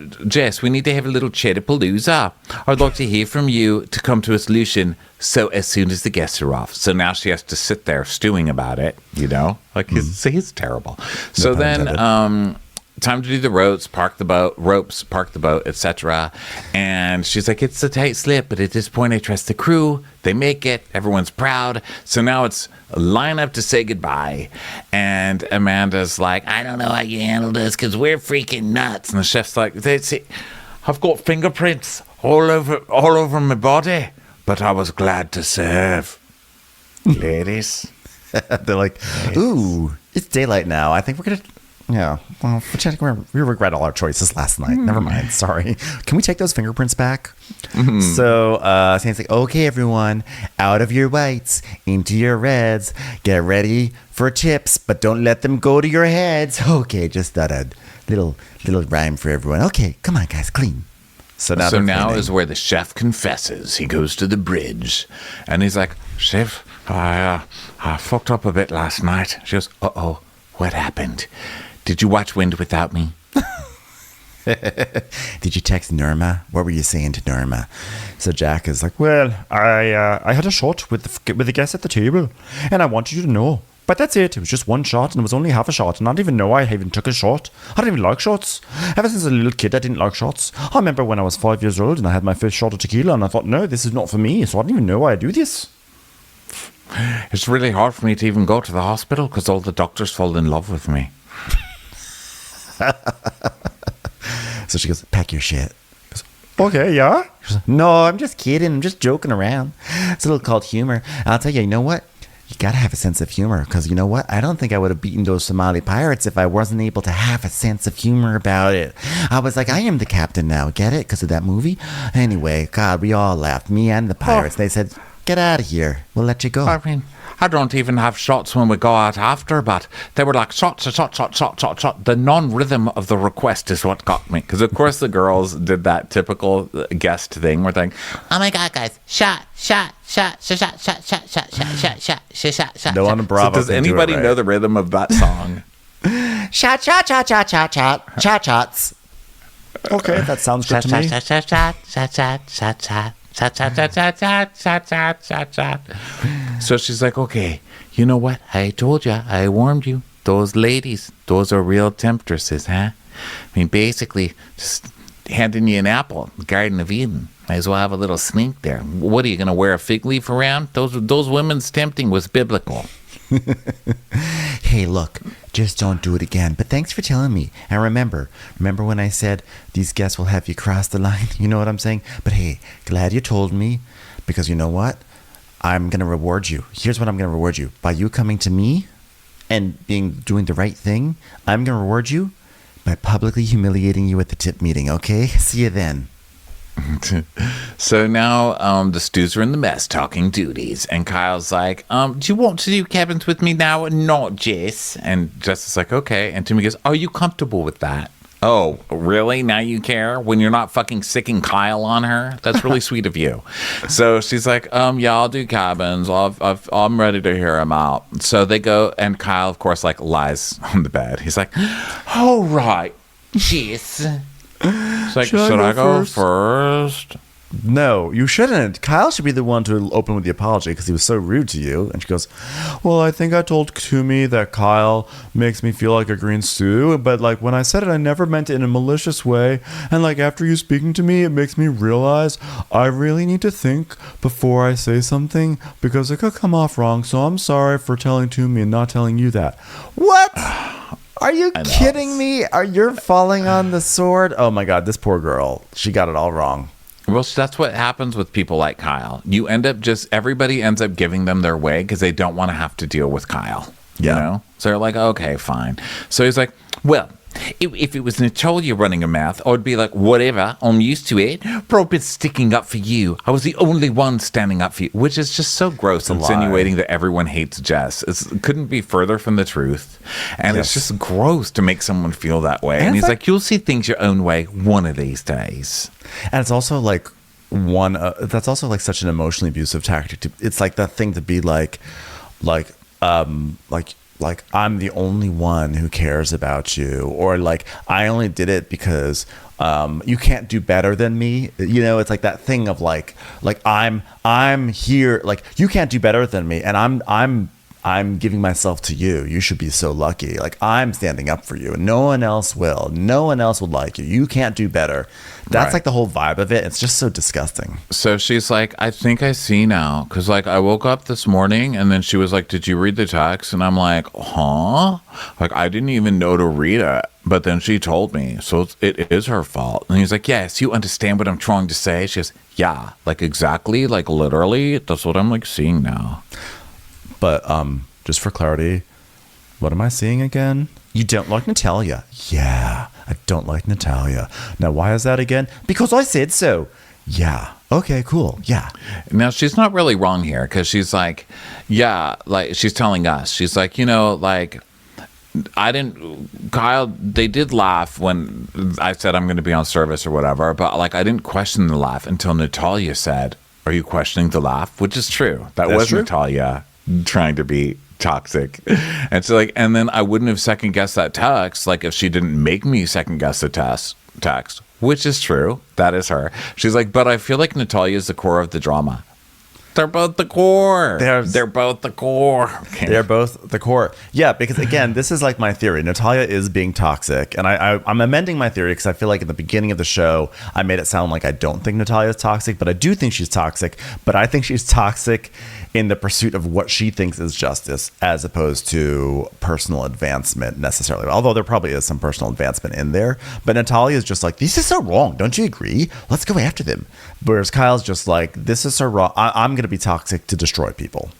a little Chittapalooza. I'd like to hear from you to come to a solution. So as soon as the guests are off. So now she has to sit there stewing about it, you know? Like, he's terrible. So then... time to do the ropes, park the boat, etc. And she's like, it's a tight slip, but at this point I trust the crew. They make it. Everyone's proud. So now it's line up to say goodbye. And Amanda's like, I don't know how you handle this because we're freaking nuts. And the chef's like, I've got fingerprints all over my body, but I was glad to serve. Ladies. They're like, ooh, it's daylight now. I think we're going to... Yeah, well, we regret all our choices last night. Never mind. Sorry. Can we take those fingerprints back? Mm-hmm. So Saint's like, okay, everyone, out of your whites, into your reds. Get ready for tips, but don't let them go to your heads. Okay, just that a little rhyme for everyone. Okay, come on, guys, clean. So now is where the chef confesses. He goes to the bridge, and he's like, Chef, I fucked up a bit last night. She goes, uh-oh, what happened? Did you watch Wind Without Me? Did you text Norma? What were you saying to Norma? So Jack is like, well, I had a shot with the guests at the table, and I wanted you to know. But that's it. It was just one shot, and it was only half a shot. And I didn't even know I even took a shot. I didn't even like shots. Ever since a little kid, I didn't like shots. I remember when I was 5 years old, and I had my first shot of tequila, and I thought, no, this is not for me. So I didn't even know why I do this. It's really hard for me to even go to the hospital because all the doctors fall in love with me. So she goes, pack your shit. Goes, okay, yeah. She goes, no, I'm just kidding. I'm just joking around. It's a little called humor. I'll tell you, you know what? You got to have a sense of humor, because you know what? I don't think I would have beaten those Somali pirates if I wasn't able to have a sense of humor about it. I was like, I am the captain now. Get it? Because of that movie? Anyway, God, we all laughed. Me and the pirates. They said, get out of here. We'll let you go. I mean, I don't even have shots when we go out after, but they were like shot. The non-rhythm of the request is what got me. Because, of course, the girls did that typical guest thing where they're like, oh my God, guys, shot. No one Bravo. So does anybody know the rhythm of that song? Shots. Okay, that sounds good to me. So she's like, okay, you know what? I told you, I warned you. Those ladies, those are real temptresses, huh? I mean, basically, just handing you an apple, the Garden of Eden. Might as well have a little sneak there. What are you going to wear a fig leaf around? Those women's tempting was biblical. hey, look, just don't do it again. But thanks for telling me. And remember when I said these guests will have you cross the line? You know what I'm saying? But hey, glad you told me, because you know what? I'm going to reward you. Here's what I'm going to reward you. By you coming to me and doing the right thing, I'm going to reward you by publicly humiliating you at the tip meeting, okay? See you then. So now the stews are in the mess talking duties, and Kyle's like, do you want to do cabins with me now or not, Jess? And Jess is like, okay. And Timmy goes, are you comfortable with that? Oh, really? Now you care when you're not fucking sicking Kyle on her? That's really sweet of you. So she's like, yeah, I'll do cabins. I'm ready to hear him out. So they go, and Kyle, of course, like lies on the bed. He's like, all right, Jess. She's like, should I go first? No, you shouldn't. Kyle should be the one to open with the apology because he was so rude to you. And she goes, well, I think I told Toomey that Kyle makes me feel like a green stew, but like when I said it, I never meant it in a malicious way. And like after you speaking to me, it makes me realize I really need to think before I say something because it could come off wrong. So I'm sorry for telling Toomey and not telling you that. What? Are you kidding me? Are you falling on the sword? Oh my God, this poor girl. She got it all wrong. Well, that's what happens with people like Kyle. You end up everybody ends up giving them their way because they don't want to have to deal with Kyle. You know? So they're like, okay, fine. So he's like, well, if it was Natalia running a mouth, I'd be like, whatever, I'm used to it. Bro, I've been sticking up for you. I was the only one standing up for you, which is just so gross, insinuating that everyone hates Jess. It couldn't be further from the truth. And it's just gross to make someone feel that way. And he's like, you'll see things your own way one of these days. And it's also like that's also like such an emotionally abusive tactic. It's like that thing to be like I'm the only one who cares about you, or like I only did it because you can't do better than me. You know, it's like that thing of like I'm here, like you can't do better than me, and I'm giving myself to you. You should be so lucky. Like I'm standing up for you, and no one else will. No one else would like you. You can't do better. That's like the whole vibe of it. It's just so disgusting. So she's like, I think I see now. Because like I woke up this morning and then she was like, did you read the text? And I'm like, huh? Like I didn't even know to read it. But then she told me. So it is her fault. And he's like, yes, you understand what I'm trying to say? She goes, yeah, like exactly, like literally. That's what I'm like seeing now. But just for clarity, what am I seeing again? You don't like Natalia. Yeah, I don't like Natalia. Now, why is that again? Because I said so. Yeah. Okay, cool. Yeah. Now, she's not really wrong here because she's like, yeah, like she's telling us. She's like, you know, like Kyle, they did laugh when I said I'm going to be on service or whatever, but like I didn't question the laugh until Natalia said, are you questioning the laugh? Which is true. That's was true. Natalia trying to be toxic. And so like, and then I wouldn't have second guessed that text like if she didn't make me second guess the text, which is true. That is her. She's like, but I feel like Natalia is the core of the drama. They're both the core. They're both the core. Okay. They're both the core. Yeah, because again, this is like my theory. Natalia is being toxic. And I'm amending my theory because I feel like at the beginning of the show, I made it sound like I don't think Natalia is toxic, but I do think she's toxic. But I think she's toxic in the pursuit of what she thinks is justice as opposed to personal advancement necessarily. Although there probably is some personal advancement in there. But Natalia is just like, this is so wrong. Don't you agree? Let's go after them. Whereas Kyle's just like, this is so wrong. I'm going to be toxic to destroy people.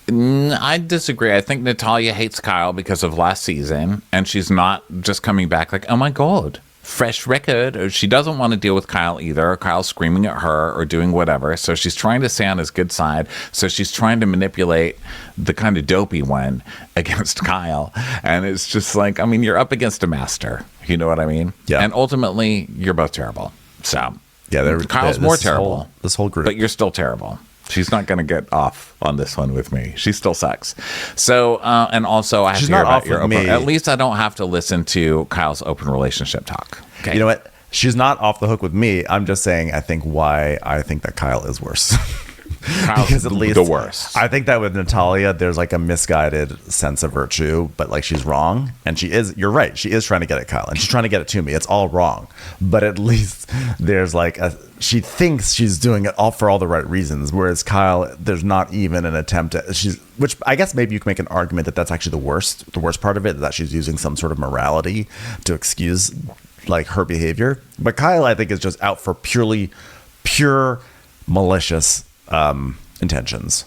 I disagree. I think Natalia hates Kyle because of last season. And she's not just coming back like, oh my God, fresh record. Or she doesn't want to deal with Kyle either. Kyle's screaming at her or doing whatever. So she's trying to stay on his good side. So she's trying to manipulate the kind of dopey one against Kyle. And it's just like, I mean, you're up against a master. You know what I mean? Yeah. And ultimately, you're both terrible. So yeah, Kyle's more terrible. This whole group. But you're still terrible. She's not going to get off on this one with me. She still sucks. So, and also I have to hear about your open. At least I don't have to listen to Kyle's open relationship talk. Okay. You know what? She's not off the hook with me. I'm just saying I think that Kyle is worse. Because at least the worst. I think that with Natalia, there's like a misguided sense of virtue, but like she's wrong. And you're right. She is trying to get at Kyle and she's trying to get it to me. It's all wrong. But at least there's like she thinks she's doing it all for all the right reasons. Whereas Kyle, there's not even an attempt which I guess maybe you can make an argument that that's actually the worst part of it, that she's using some sort of morality to excuse like her behavior. But Kyle, I think, is just out for pure malicious intentions.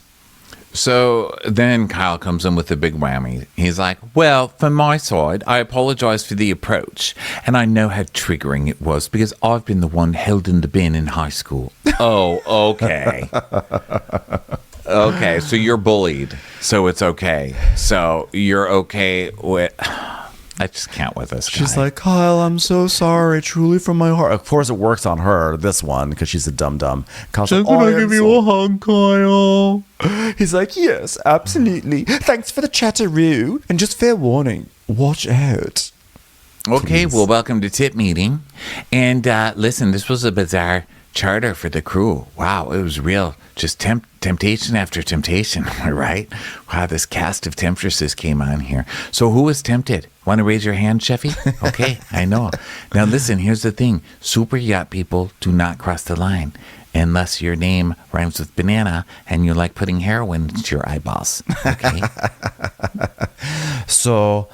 So then Kyle comes in with a big whammy. He's like, well, from my side, I apologize for the approach. And I know how triggering it was because I've been the one held in the bin in high school. Oh, okay. Okay, so you're bullied. So it's okay. So you're okay with... I just can't with this guy. She's like, Kyle, I'm so sorry, truly from my heart. Of course, it works on her, this one, because she's a dum-dum. Kyle's like, Can I give you a hug, Kyle? He's like, yes, absolutely. Thanks for the chatteroo. And just fair warning, watch out. Okay, well, welcome to tip meeting. And listen, this was a bizarre charter for the crew. Wow, it was real. Just temptation after temptation, right? Wow, this cast of temptresses came on here. So who was tempted? Want to raise your hand, Sheffy? Okay, I know. Now listen, here's the thing. Super yacht people do not cross the line unless your name rhymes with banana and you like putting heroin into your eyeballs. Okay? So,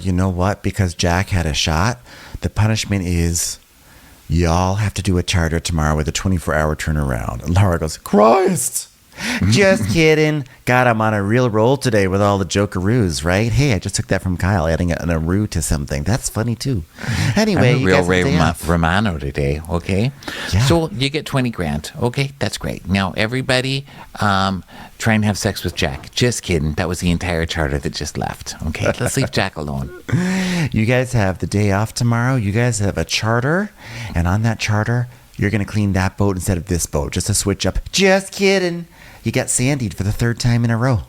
you know what? Because Jack had a shot, the punishment is... y'all have to do a charter tomorrow with a 24-hour turnaround. And Laura goes, Christ! Just kidding. God, I'm on a real roll today with all the jokeroos, right? Hey, I just took that from Kyle, adding an aroo to something. That's funny, too. Anyway, I'm a you real guys Ray have a day off. Romano today, okay? Yeah. So you get 20 grand. Okay, that's great. Now, everybody try and have sex with Jack. Just kidding. That was the entire charter that just left. Okay, let's leave Jack alone. You guys have the day off tomorrow. You guys have a charter. And on that charter, you're going to clean that boat instead of this boat. Just to switch up. Just kidding. You got sandied for the third time in a row.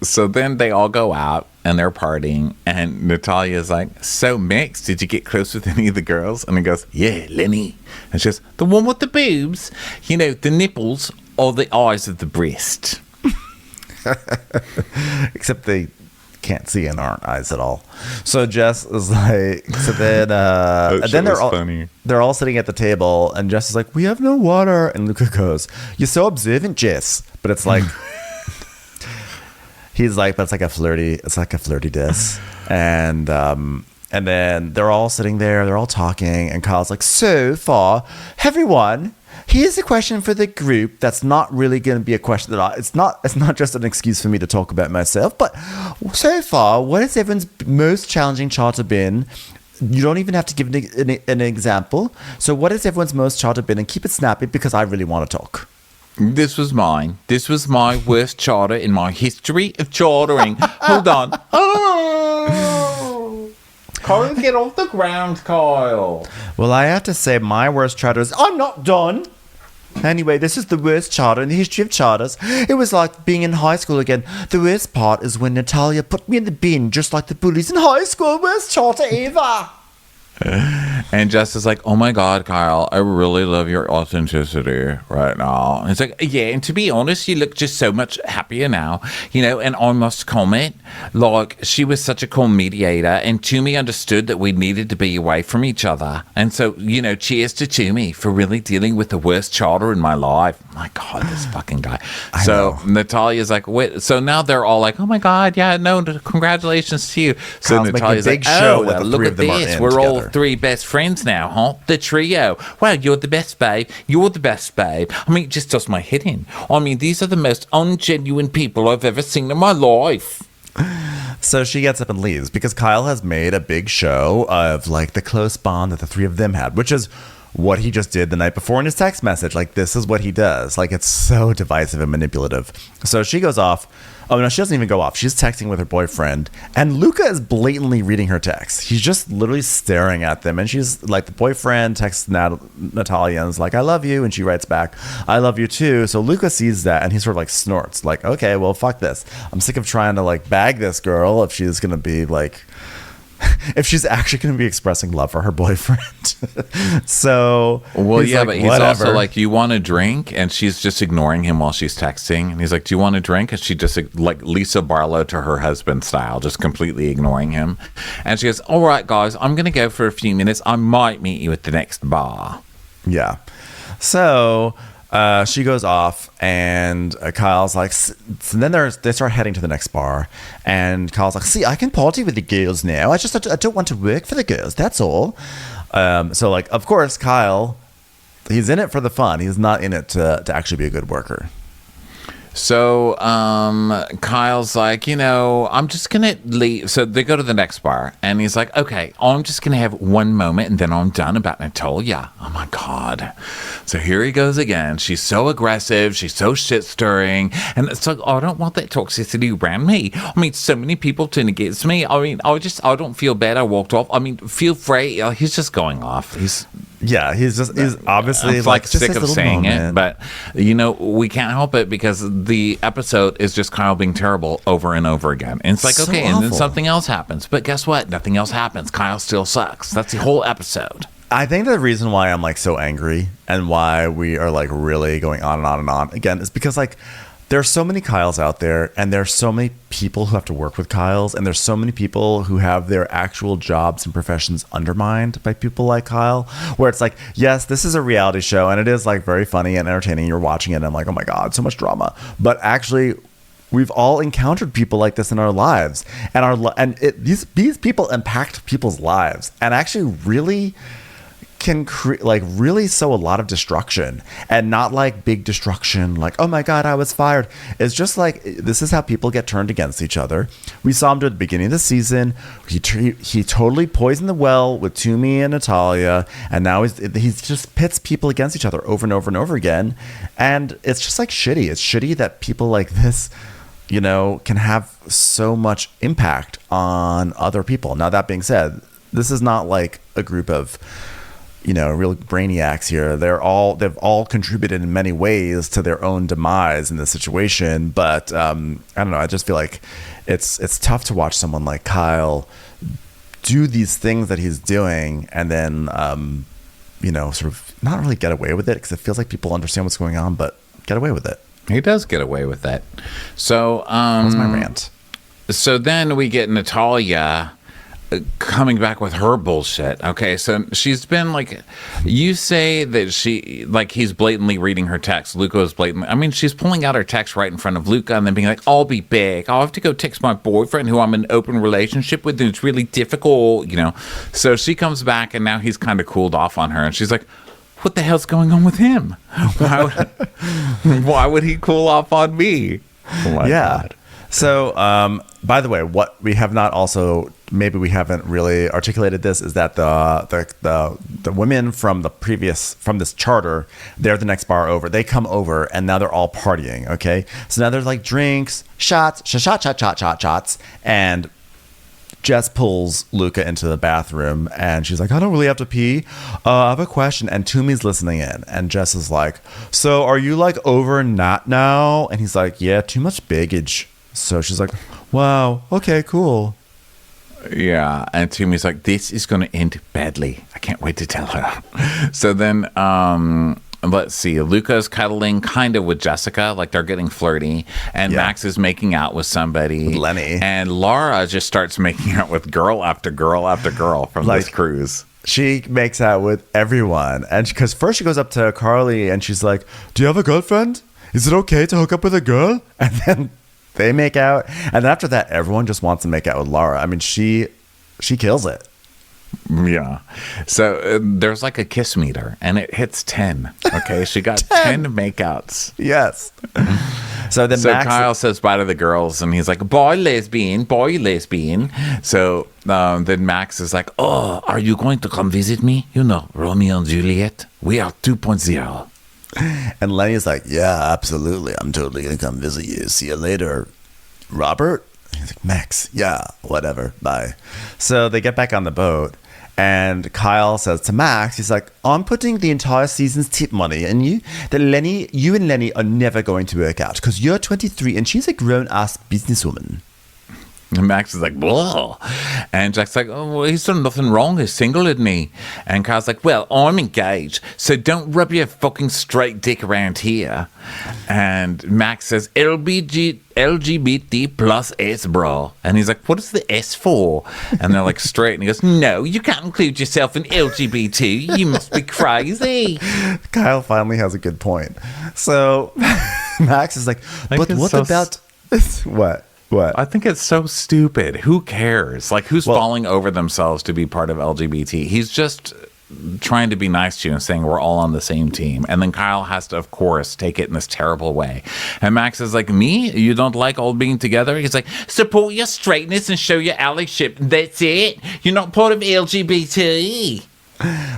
So then they all go out and they're partying. And Natalia's like, so Mix, did you get close with any of the girls? And he goes, yeah, Lenny. And she goes, the one with the boobs? You know, the nipples or the eyes of the breast? Except they can't see and aren't eyes at all. So Jess is like, so then, and then they're all sitting at the table, and Jess is like, we have no water, and Luca goes, you're so observant, Jess. But it's like, he's like, but it's like a flirty diss, and then they're all sitting there, they're all talking, and Kyle's like, so far, everyone. Here's a question for the group that's not really going to be a question that it's not just an excuse for me to talk about myself, but so far, what has everyone's most challenging charter been? You don't even have to give an example. So what has everyone's most charter been? And keep it snappy because I really want to talk. This was mine. This was my worst charter in my history of chartering. Hold on. Oh! Kyle, get off the ground, Kyle. Well, I have to say my worst charter is... I'm not done. Anyway, this is the worst charter in the history of charters. It was like being in high school again. The worst part is when Natalia put me in the bin just like the bullies in high school. Worst charter ever. And Jess is like, oh my God, Kyle, I really love your authenticity right now. And it's like, yeah, and to be honest, you look just so much happier now, you know, and I must comment, like, she was such a cool mediator, and Toomey understood that we needed to be away from each other. And so, you know, cheers to Toomey for really dealing with the worst charter in my life. My God, this fucking guy. So Natalia's like, wait, so now they're all like, oh my God, yeah, no, congratulations to you. So Kyle's Natalia's making a big like, show oh, that the look three at of them are this, in we're all together. three best friends now, huh? The trio. Wow, you're the best, babe. You're the best, babe. I mean, it just does my head in. I mean, these are the most ungenuine people I've ever seen in my life. So she gets up and leaves because Kyle has made a big show of like the close bond that the three of them had, which is what he just did the night before in his text message. Like, this is what he does. Like, it's so divisive and manipulative. So she goes off. Oh, no, she doesn't even go off. She's texting with her boyfriend. And Luca is blatantly reading her text. He's just literally staring at them. And she's like, the boyfriend texts Natalia and is like, I love you. And she writes back, I love you too. So Luca sees that and he sort of like snorts. Like, okay, well, fuck this. I'm sick of trying to like bag this girl if she's going to be like if she's actually going to be expressing love for her boyfriend. So, well, yeah, like, but he's whatever. also like, you want a drink? And she's just ignoring him while she's texting. And he's like, do you want a drink? And she just like Lisa Barlow to her husband style, just completely ignoring him. And she goes, all right, guys, I'm going to go for a few minutes. I might meet you at the next bar. Yeah. So she goes off, and Kyle's like, so then they start heading to the next bar, and Kyle's like, see, I can party with the girls now. I don't want to work for the girls. That's all. So like, of course, Kyle, he's in it for the fun. He's not in it to actually be a good worker. So Kyle's like, I'm just going to leave. So they go to the next bar, and he's like, okay, I'm just going to have one moment, and then I'm done about Natalia. Oh, my God. So here he goes again. She's so aggressive. She's so shit-stirring. And it's like, I don't want that toxicity around me. I mean, so many people turn against me. I mean, I don't feel bad. I walked off. I mean, feel free. He's just going off. He's obviously like sick of saying it, but we can't help it because the episode is just Kyle being terrible over and over again. And it's like, So okay, and then awful. something else happens, but guess what? Nothing else happens. Kyle still sucks. That's the whole episode. I think the reason why I'm like so angry and why we are like really going on and on and on again is because like there's so many Kyles out there, and there's so many people who have to work with Kyles, and there's so many people who have their actual jobs and professions undermined by people like Kyle, where it's like, yes, this is a reality show, and it is like very funny and entertaining. You're watching it, and I'm like, oh my God, so much drama. But actually, we've all encountered people like this in our lives, and these people impact people's lives, and actually really can really sow a lot of destruction, and not like big destruction like, oh my God, I was fired. It's just like, this is how people get turned against each other. We saw him do it at the beginning of the season. He totally poisoned the well with Toomey and Natalia, and now he's just pits people against each other over and over and over again, and it's just like shitty. It's shitty that people like this can have so much impact on other people. Now, that being said, this is not like a group of real brainiacs here. They've all contributed in many ways to their own demise in this situation. But I don't know. I just feel like it's tough to watch someone like Kyle do these things that he's doing, and then sort of not really get away with it, because it feels like people understand what's going on, but get away with it. He does get away with it. So that's my rant. So then we get Natalia coming back with her bullshit. Okay, so she's been like, you say that he's blatantly reading her text. Luca is blatantly, I mean, she's pulling out her text right in front of Luca and then being like, I'll be back. I'll have to go text my boyfriend who I'm in an open relationship with, and it's really difficult, So she comes back, and now he's kind of cooled off on her, and she's like, what the hell's going on with him? Why would he cool off on me? Oh my God. So, by the way, what we have not also, maybe we haven't really articulated this, is that the women from this charter, they're the next bar over. They come over, and now they're all partying. Okay, so now there's like drinks, shots, and Jess pulls Luca into the bathroom, and she's like, I don't really have to pee. I have a question. And Toomey's listening in, and Jess is like, so are you like over not now? And he's like, yeah, too much baggage. So she's like, wow, okay, cool. Yeah, and Toomey's like, this is going to end badly. I can't wait to tell her. So then, let's see, Luca's cuddling kind of with Jessica, like they're getting flirty, and Max is making out with somebody. With Lenny. And Laura just starts making out with girl after girl after girl from this cruise. She makes out with everyone. And because first she goes up to Carly, and she's like, do you have a girlfriend? Is it okay to hook up with a girl? And then they make out, and after that, everyone just wants to make out with Laura. I mean, she kills it. Yeah. So there's like a kiss meter, and it hits 10. Okay, she got 10 makeouts. Yes. So then Kyle says bye to the girls, and he's like, boy lesbian. So then Max is like, oh, are you going to come visit me? Romeo and Juliet. We are 2.0. And Lenny's like, yeah, absolutely. I'm totally going to come visit you. See you later, Robert. He's like, Max, yeah, whatever. Bye. So they get back on the boat, and Kyle says to Max, he's like, I'm putting the entire season's tip money on you that you and Lenny are never going to work out because you're 23 and she's a grown-ass businesswoman. And Max is like, whoa. And Jack's like, oh, well, he's done nothing wrong. He's single, isn't he? And Kyle's like, well, I'm engaged, so don't rub your fucking straight dick around here. And Max says, LGBT plus S, bro. And he's like, what is the S for? And they're like, straight. And he goes, no, you can't include yourself in LGBT. You must be crazy. Kyle finally has a good point. So Max is like, but what about... What? I think it's so stupid. Who cares? Like, who's falling over themselves to be part of LGBT? He's just trying to be nice to you and saying we're all on the same team. And then Kyle has to, of course, take it in this terrible way. And Max is like, me? You don't like all being together? He's like, support your straightness and show your allyship. That's it. You're not part of LGBT.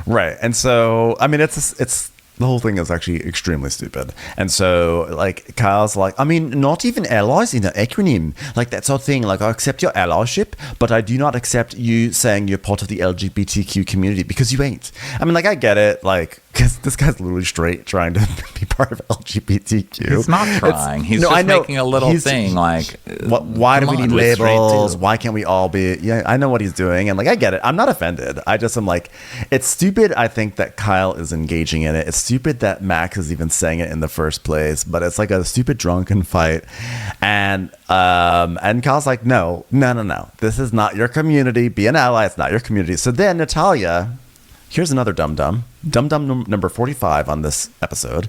Right. And so, I mean, it's the whole thing is actually extremely stupid. And so, like, Kyle's like, I mean, not even allies in an acronym. Like, that sort of thing. Like, I accept your allyship, but I do not accept you saying you're part of the LGBTQ community, because you ain't. I mean, like, I get it. Like, because this guy's literally straight trying to be part of LGBTQ. He's not trying. He's just making a little thing. Like, why do we need labels? Why can't we all be? Yeah, I know what he's doing. And, like, I get it. I'm not offended. I just am like, it's stupid, I think, that Kyle is engaging in it. It's stupid that Max is even saying it in the first place, but it's like a stupid drunken fight. And Kyle's like, no, this is not your community. Be an ally. It's not your community. So then Natalia, here's another dum-dum number 45 on this episode.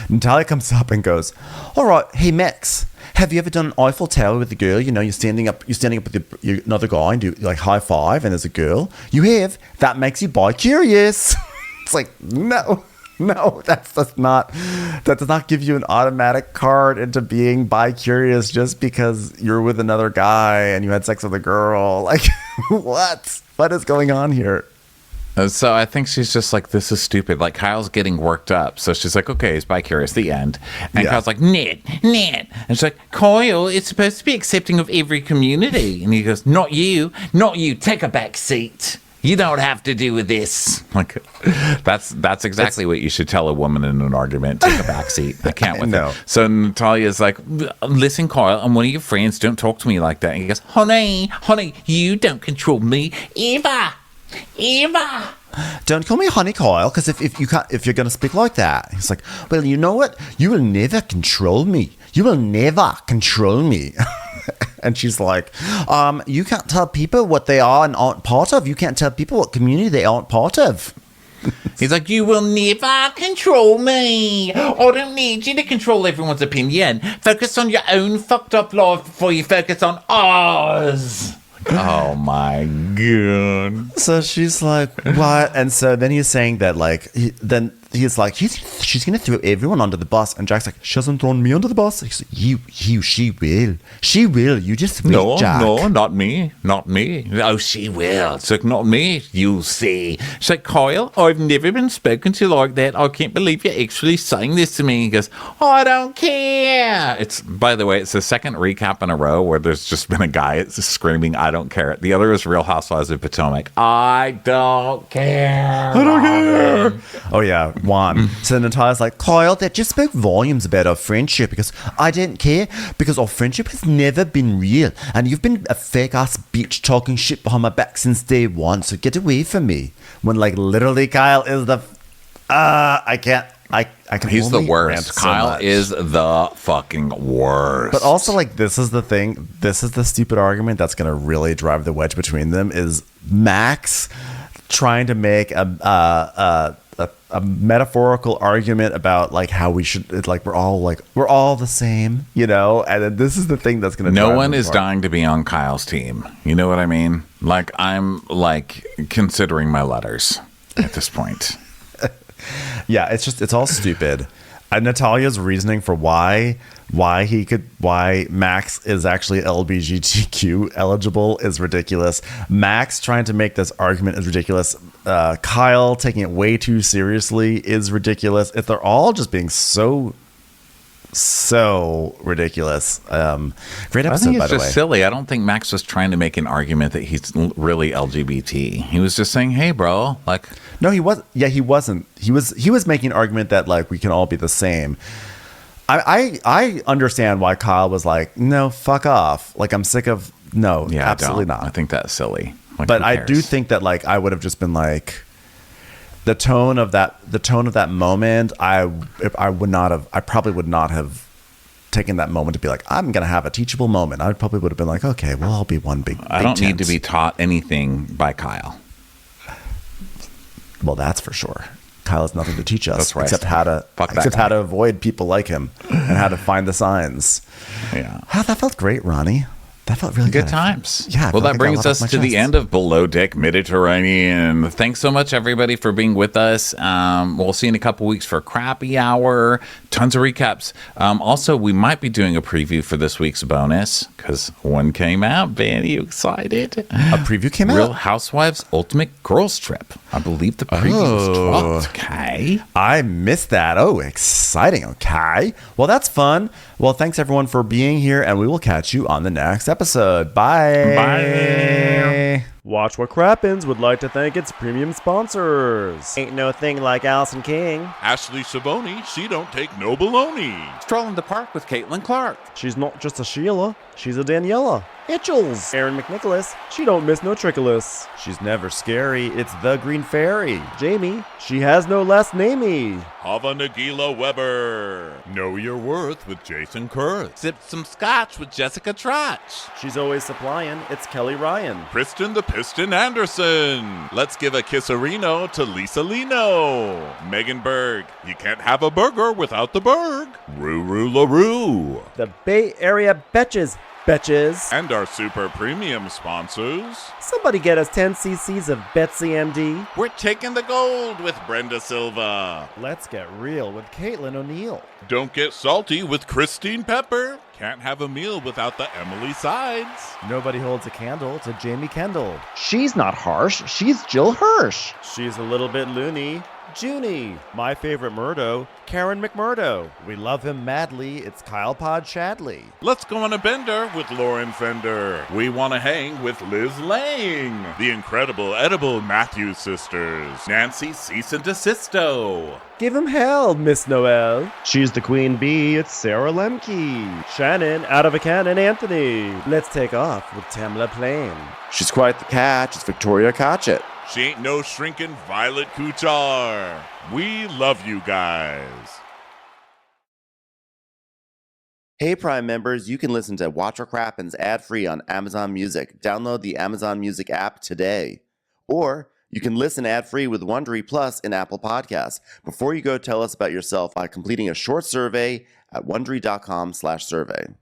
Natalia comes up and goes, all right, hey Max, have you ever done an Eiffel Tower with a girl? You know, you're standing up with another guy and do like high five, and there's a girl. You have. That makes you bi-curious. It's like, no, that does not give you an automatic card into being bi-curious just because you're with another guy and you had sex with a girl. Like, what is going on here? So I think she's just like, this is stupid. Like, Kyle's getting worked up. So she's like, okay, he's bi-curious, the end. And Kyle's like, Ned. And she's like, Kyle, it's supposed to be accepting of every community. And he goes, not you, take a back seat. You don't have to do with this. Like, that's exactly what you should tell a woman in an argument. Take a back seat. I can't with it. So Natalia's like, listen, Kyle, I'm one of your friends. Don't talk to me like that. And he goes, honey, you don't control me. Eva. Don't call me honey, Kyle, because if you're going to speak like that. He's like, well, you know what? You will never control me. And she's like, you can't tell people what they are and aren't part of. You can't tell people what community they aren't part of. He's like, you will never control me. I don't need you to control everyone's opinion. Focus on your own fucked up life before you focus on ours. Oh my god. So she's like, what? And so then he's saying that, like, he's like, she's gonna throw everyone under the bus. And Jack's like, she hasn't thrown me under the bus. He's like, she will. You just wait, Jack. No, not me. Oh, she will. It's like, not me. You'll see. She's like, Kyle, I've never been spoken to like that. I can't believe you're actually saying this to me. He goes, I don't care. By the way, it's the second recap in a row where there's just been a guy screaming, I don't care. The other is Real Housewives of Potomac. I don't care. Oh yeah, Juan. So Natalia's like, Kyle, that just spoke volumes about our friendship, because I didn't care, because our friendship has never been real, and you've been a fake ass bitch talking shit behind my back since day one, so get away from me. When, like, literally Kyle is the I can He's the worst. Kyle is the fucking worst. But also, like, this is the thing. This is the stupid argument that's going to really drive the wedge between them, is Max trying to make a metaphorical argument about, like, how we should, it's like we're all the same, you know. And then this is the thing that's going to. No one is dying to be on Kyle's team. You know what I mean? Like, I'm like considering my letters at this point. Yeah, it's all stupid. And Natalia's reasoning for why Max is actually LGBTQ eligible is ridiculous. Max trying to make this argument is ridiculous. Kyle taking it way too seriously is ridiculous. They're all just being so ridiculous. Great episode, I think by it's the just way. silly. I don't think Max was trying to make an argument that he's really LGBT. He was just saying, hey, bro, like. No, he was. Yeah, he wasn't. He was making an argument that, like, we can all be the same. I understand why Kyle was like, no, fuck off. Like, I'm sick of No, Yeah, absolutely I not. I think that's silly. Like, But who I cares? do think that like I would have just been like the tone of that moment. I probably would not have taken that moment to be like, I'm gonna have a teachable moment. I probably would have been like, okay, well, I'll be one big. I don't need to be taught anything by Kyle. Well, that's for sure. Kyle has nothing to teach us That's right. except how to avoid people like him and how to find the signs. Yeah. Oh, that felt great, Ronnie. That felt really good. Good times. Yeah. I Well, felt that like I brings got off us my to the chest. end of Below Deck Mediterranean. Thanks so much, everybody, for being with us. We'll see you in a couple weeks for Crappy Hour. Tons of recaps. Also, we might be doing a preview for this week's bonus because one came out. Ben, you excited? A preview came Real out? Housewives Ultimate Girls Trip. I believe the preview's dropped. Okay. I missed that. Oh, exciting. Okay. Well, that's fun. Well, thanks everyone for being here, and we will catch you on the next episode. Bye. Bye. Watch What Crappens would like to thank its premium sponsors. Ain't no thing like Allison King. Ashley Savoni, she don't take no baloney. Strolling the park with Caitlin Clark. She's not just a Sheila, she's a Daniela. Itchels. Erin McNicholas, she don't miss no trickolas. She's never scary. It's the Green Fairy. Jamie, she has no last namey. Hava Nagila Weber. Know Your Worth with Jason Kurth. Sip some scotch with Jessica Trotch. She's always supplying, it's Kelly Ryan. Kristen the Piston Anderson. Let's give a kisserino to Lisa Lino. Megan Berg. You can't have a burger without the Berg. Ruru LaRue. The Bay Area Betches. And our super premium sponsors. Somebody get us 10 cc's of Betsy MD. We're taking the gold with Brenda Silva. Let's get real with Caitlin O'Neill. Don't get salty with Christine Pepper. Can't have a meal without the Emily Sides. Nobody holds a candle to Jamie Kendall. She's not harsh, she's Jill Hirsch. She's a little bit loony. Junie. My favorite Murdo, Karen McMurdo. We love him madly. It's Kyle Pod Shadley. Let's go on a bender with Lauren Fender. We want to hang with Liz Lang. The incredible edible Matthews sisters. Nancy Cease and Desisto. Give him hell, Miss Noel. She's the queen bee, it's Sarah Lemke. Shannon, out of a cannon, Anthony. Let's take off with Tamla Plain. She's quite the catch. It's Victoria Cotchett. She ain't no shrinking Violet Kuchar. We love you guys. Hey Prime members, you can listen to Watch What Crappens ad-free on Amazon Music. Download the Amazon Music app today. Or you can listen ad-free with Wondery Plus in Apple Podcasts. Before you go, tell us about yourself by completing a short survey at Wondery.com/survey.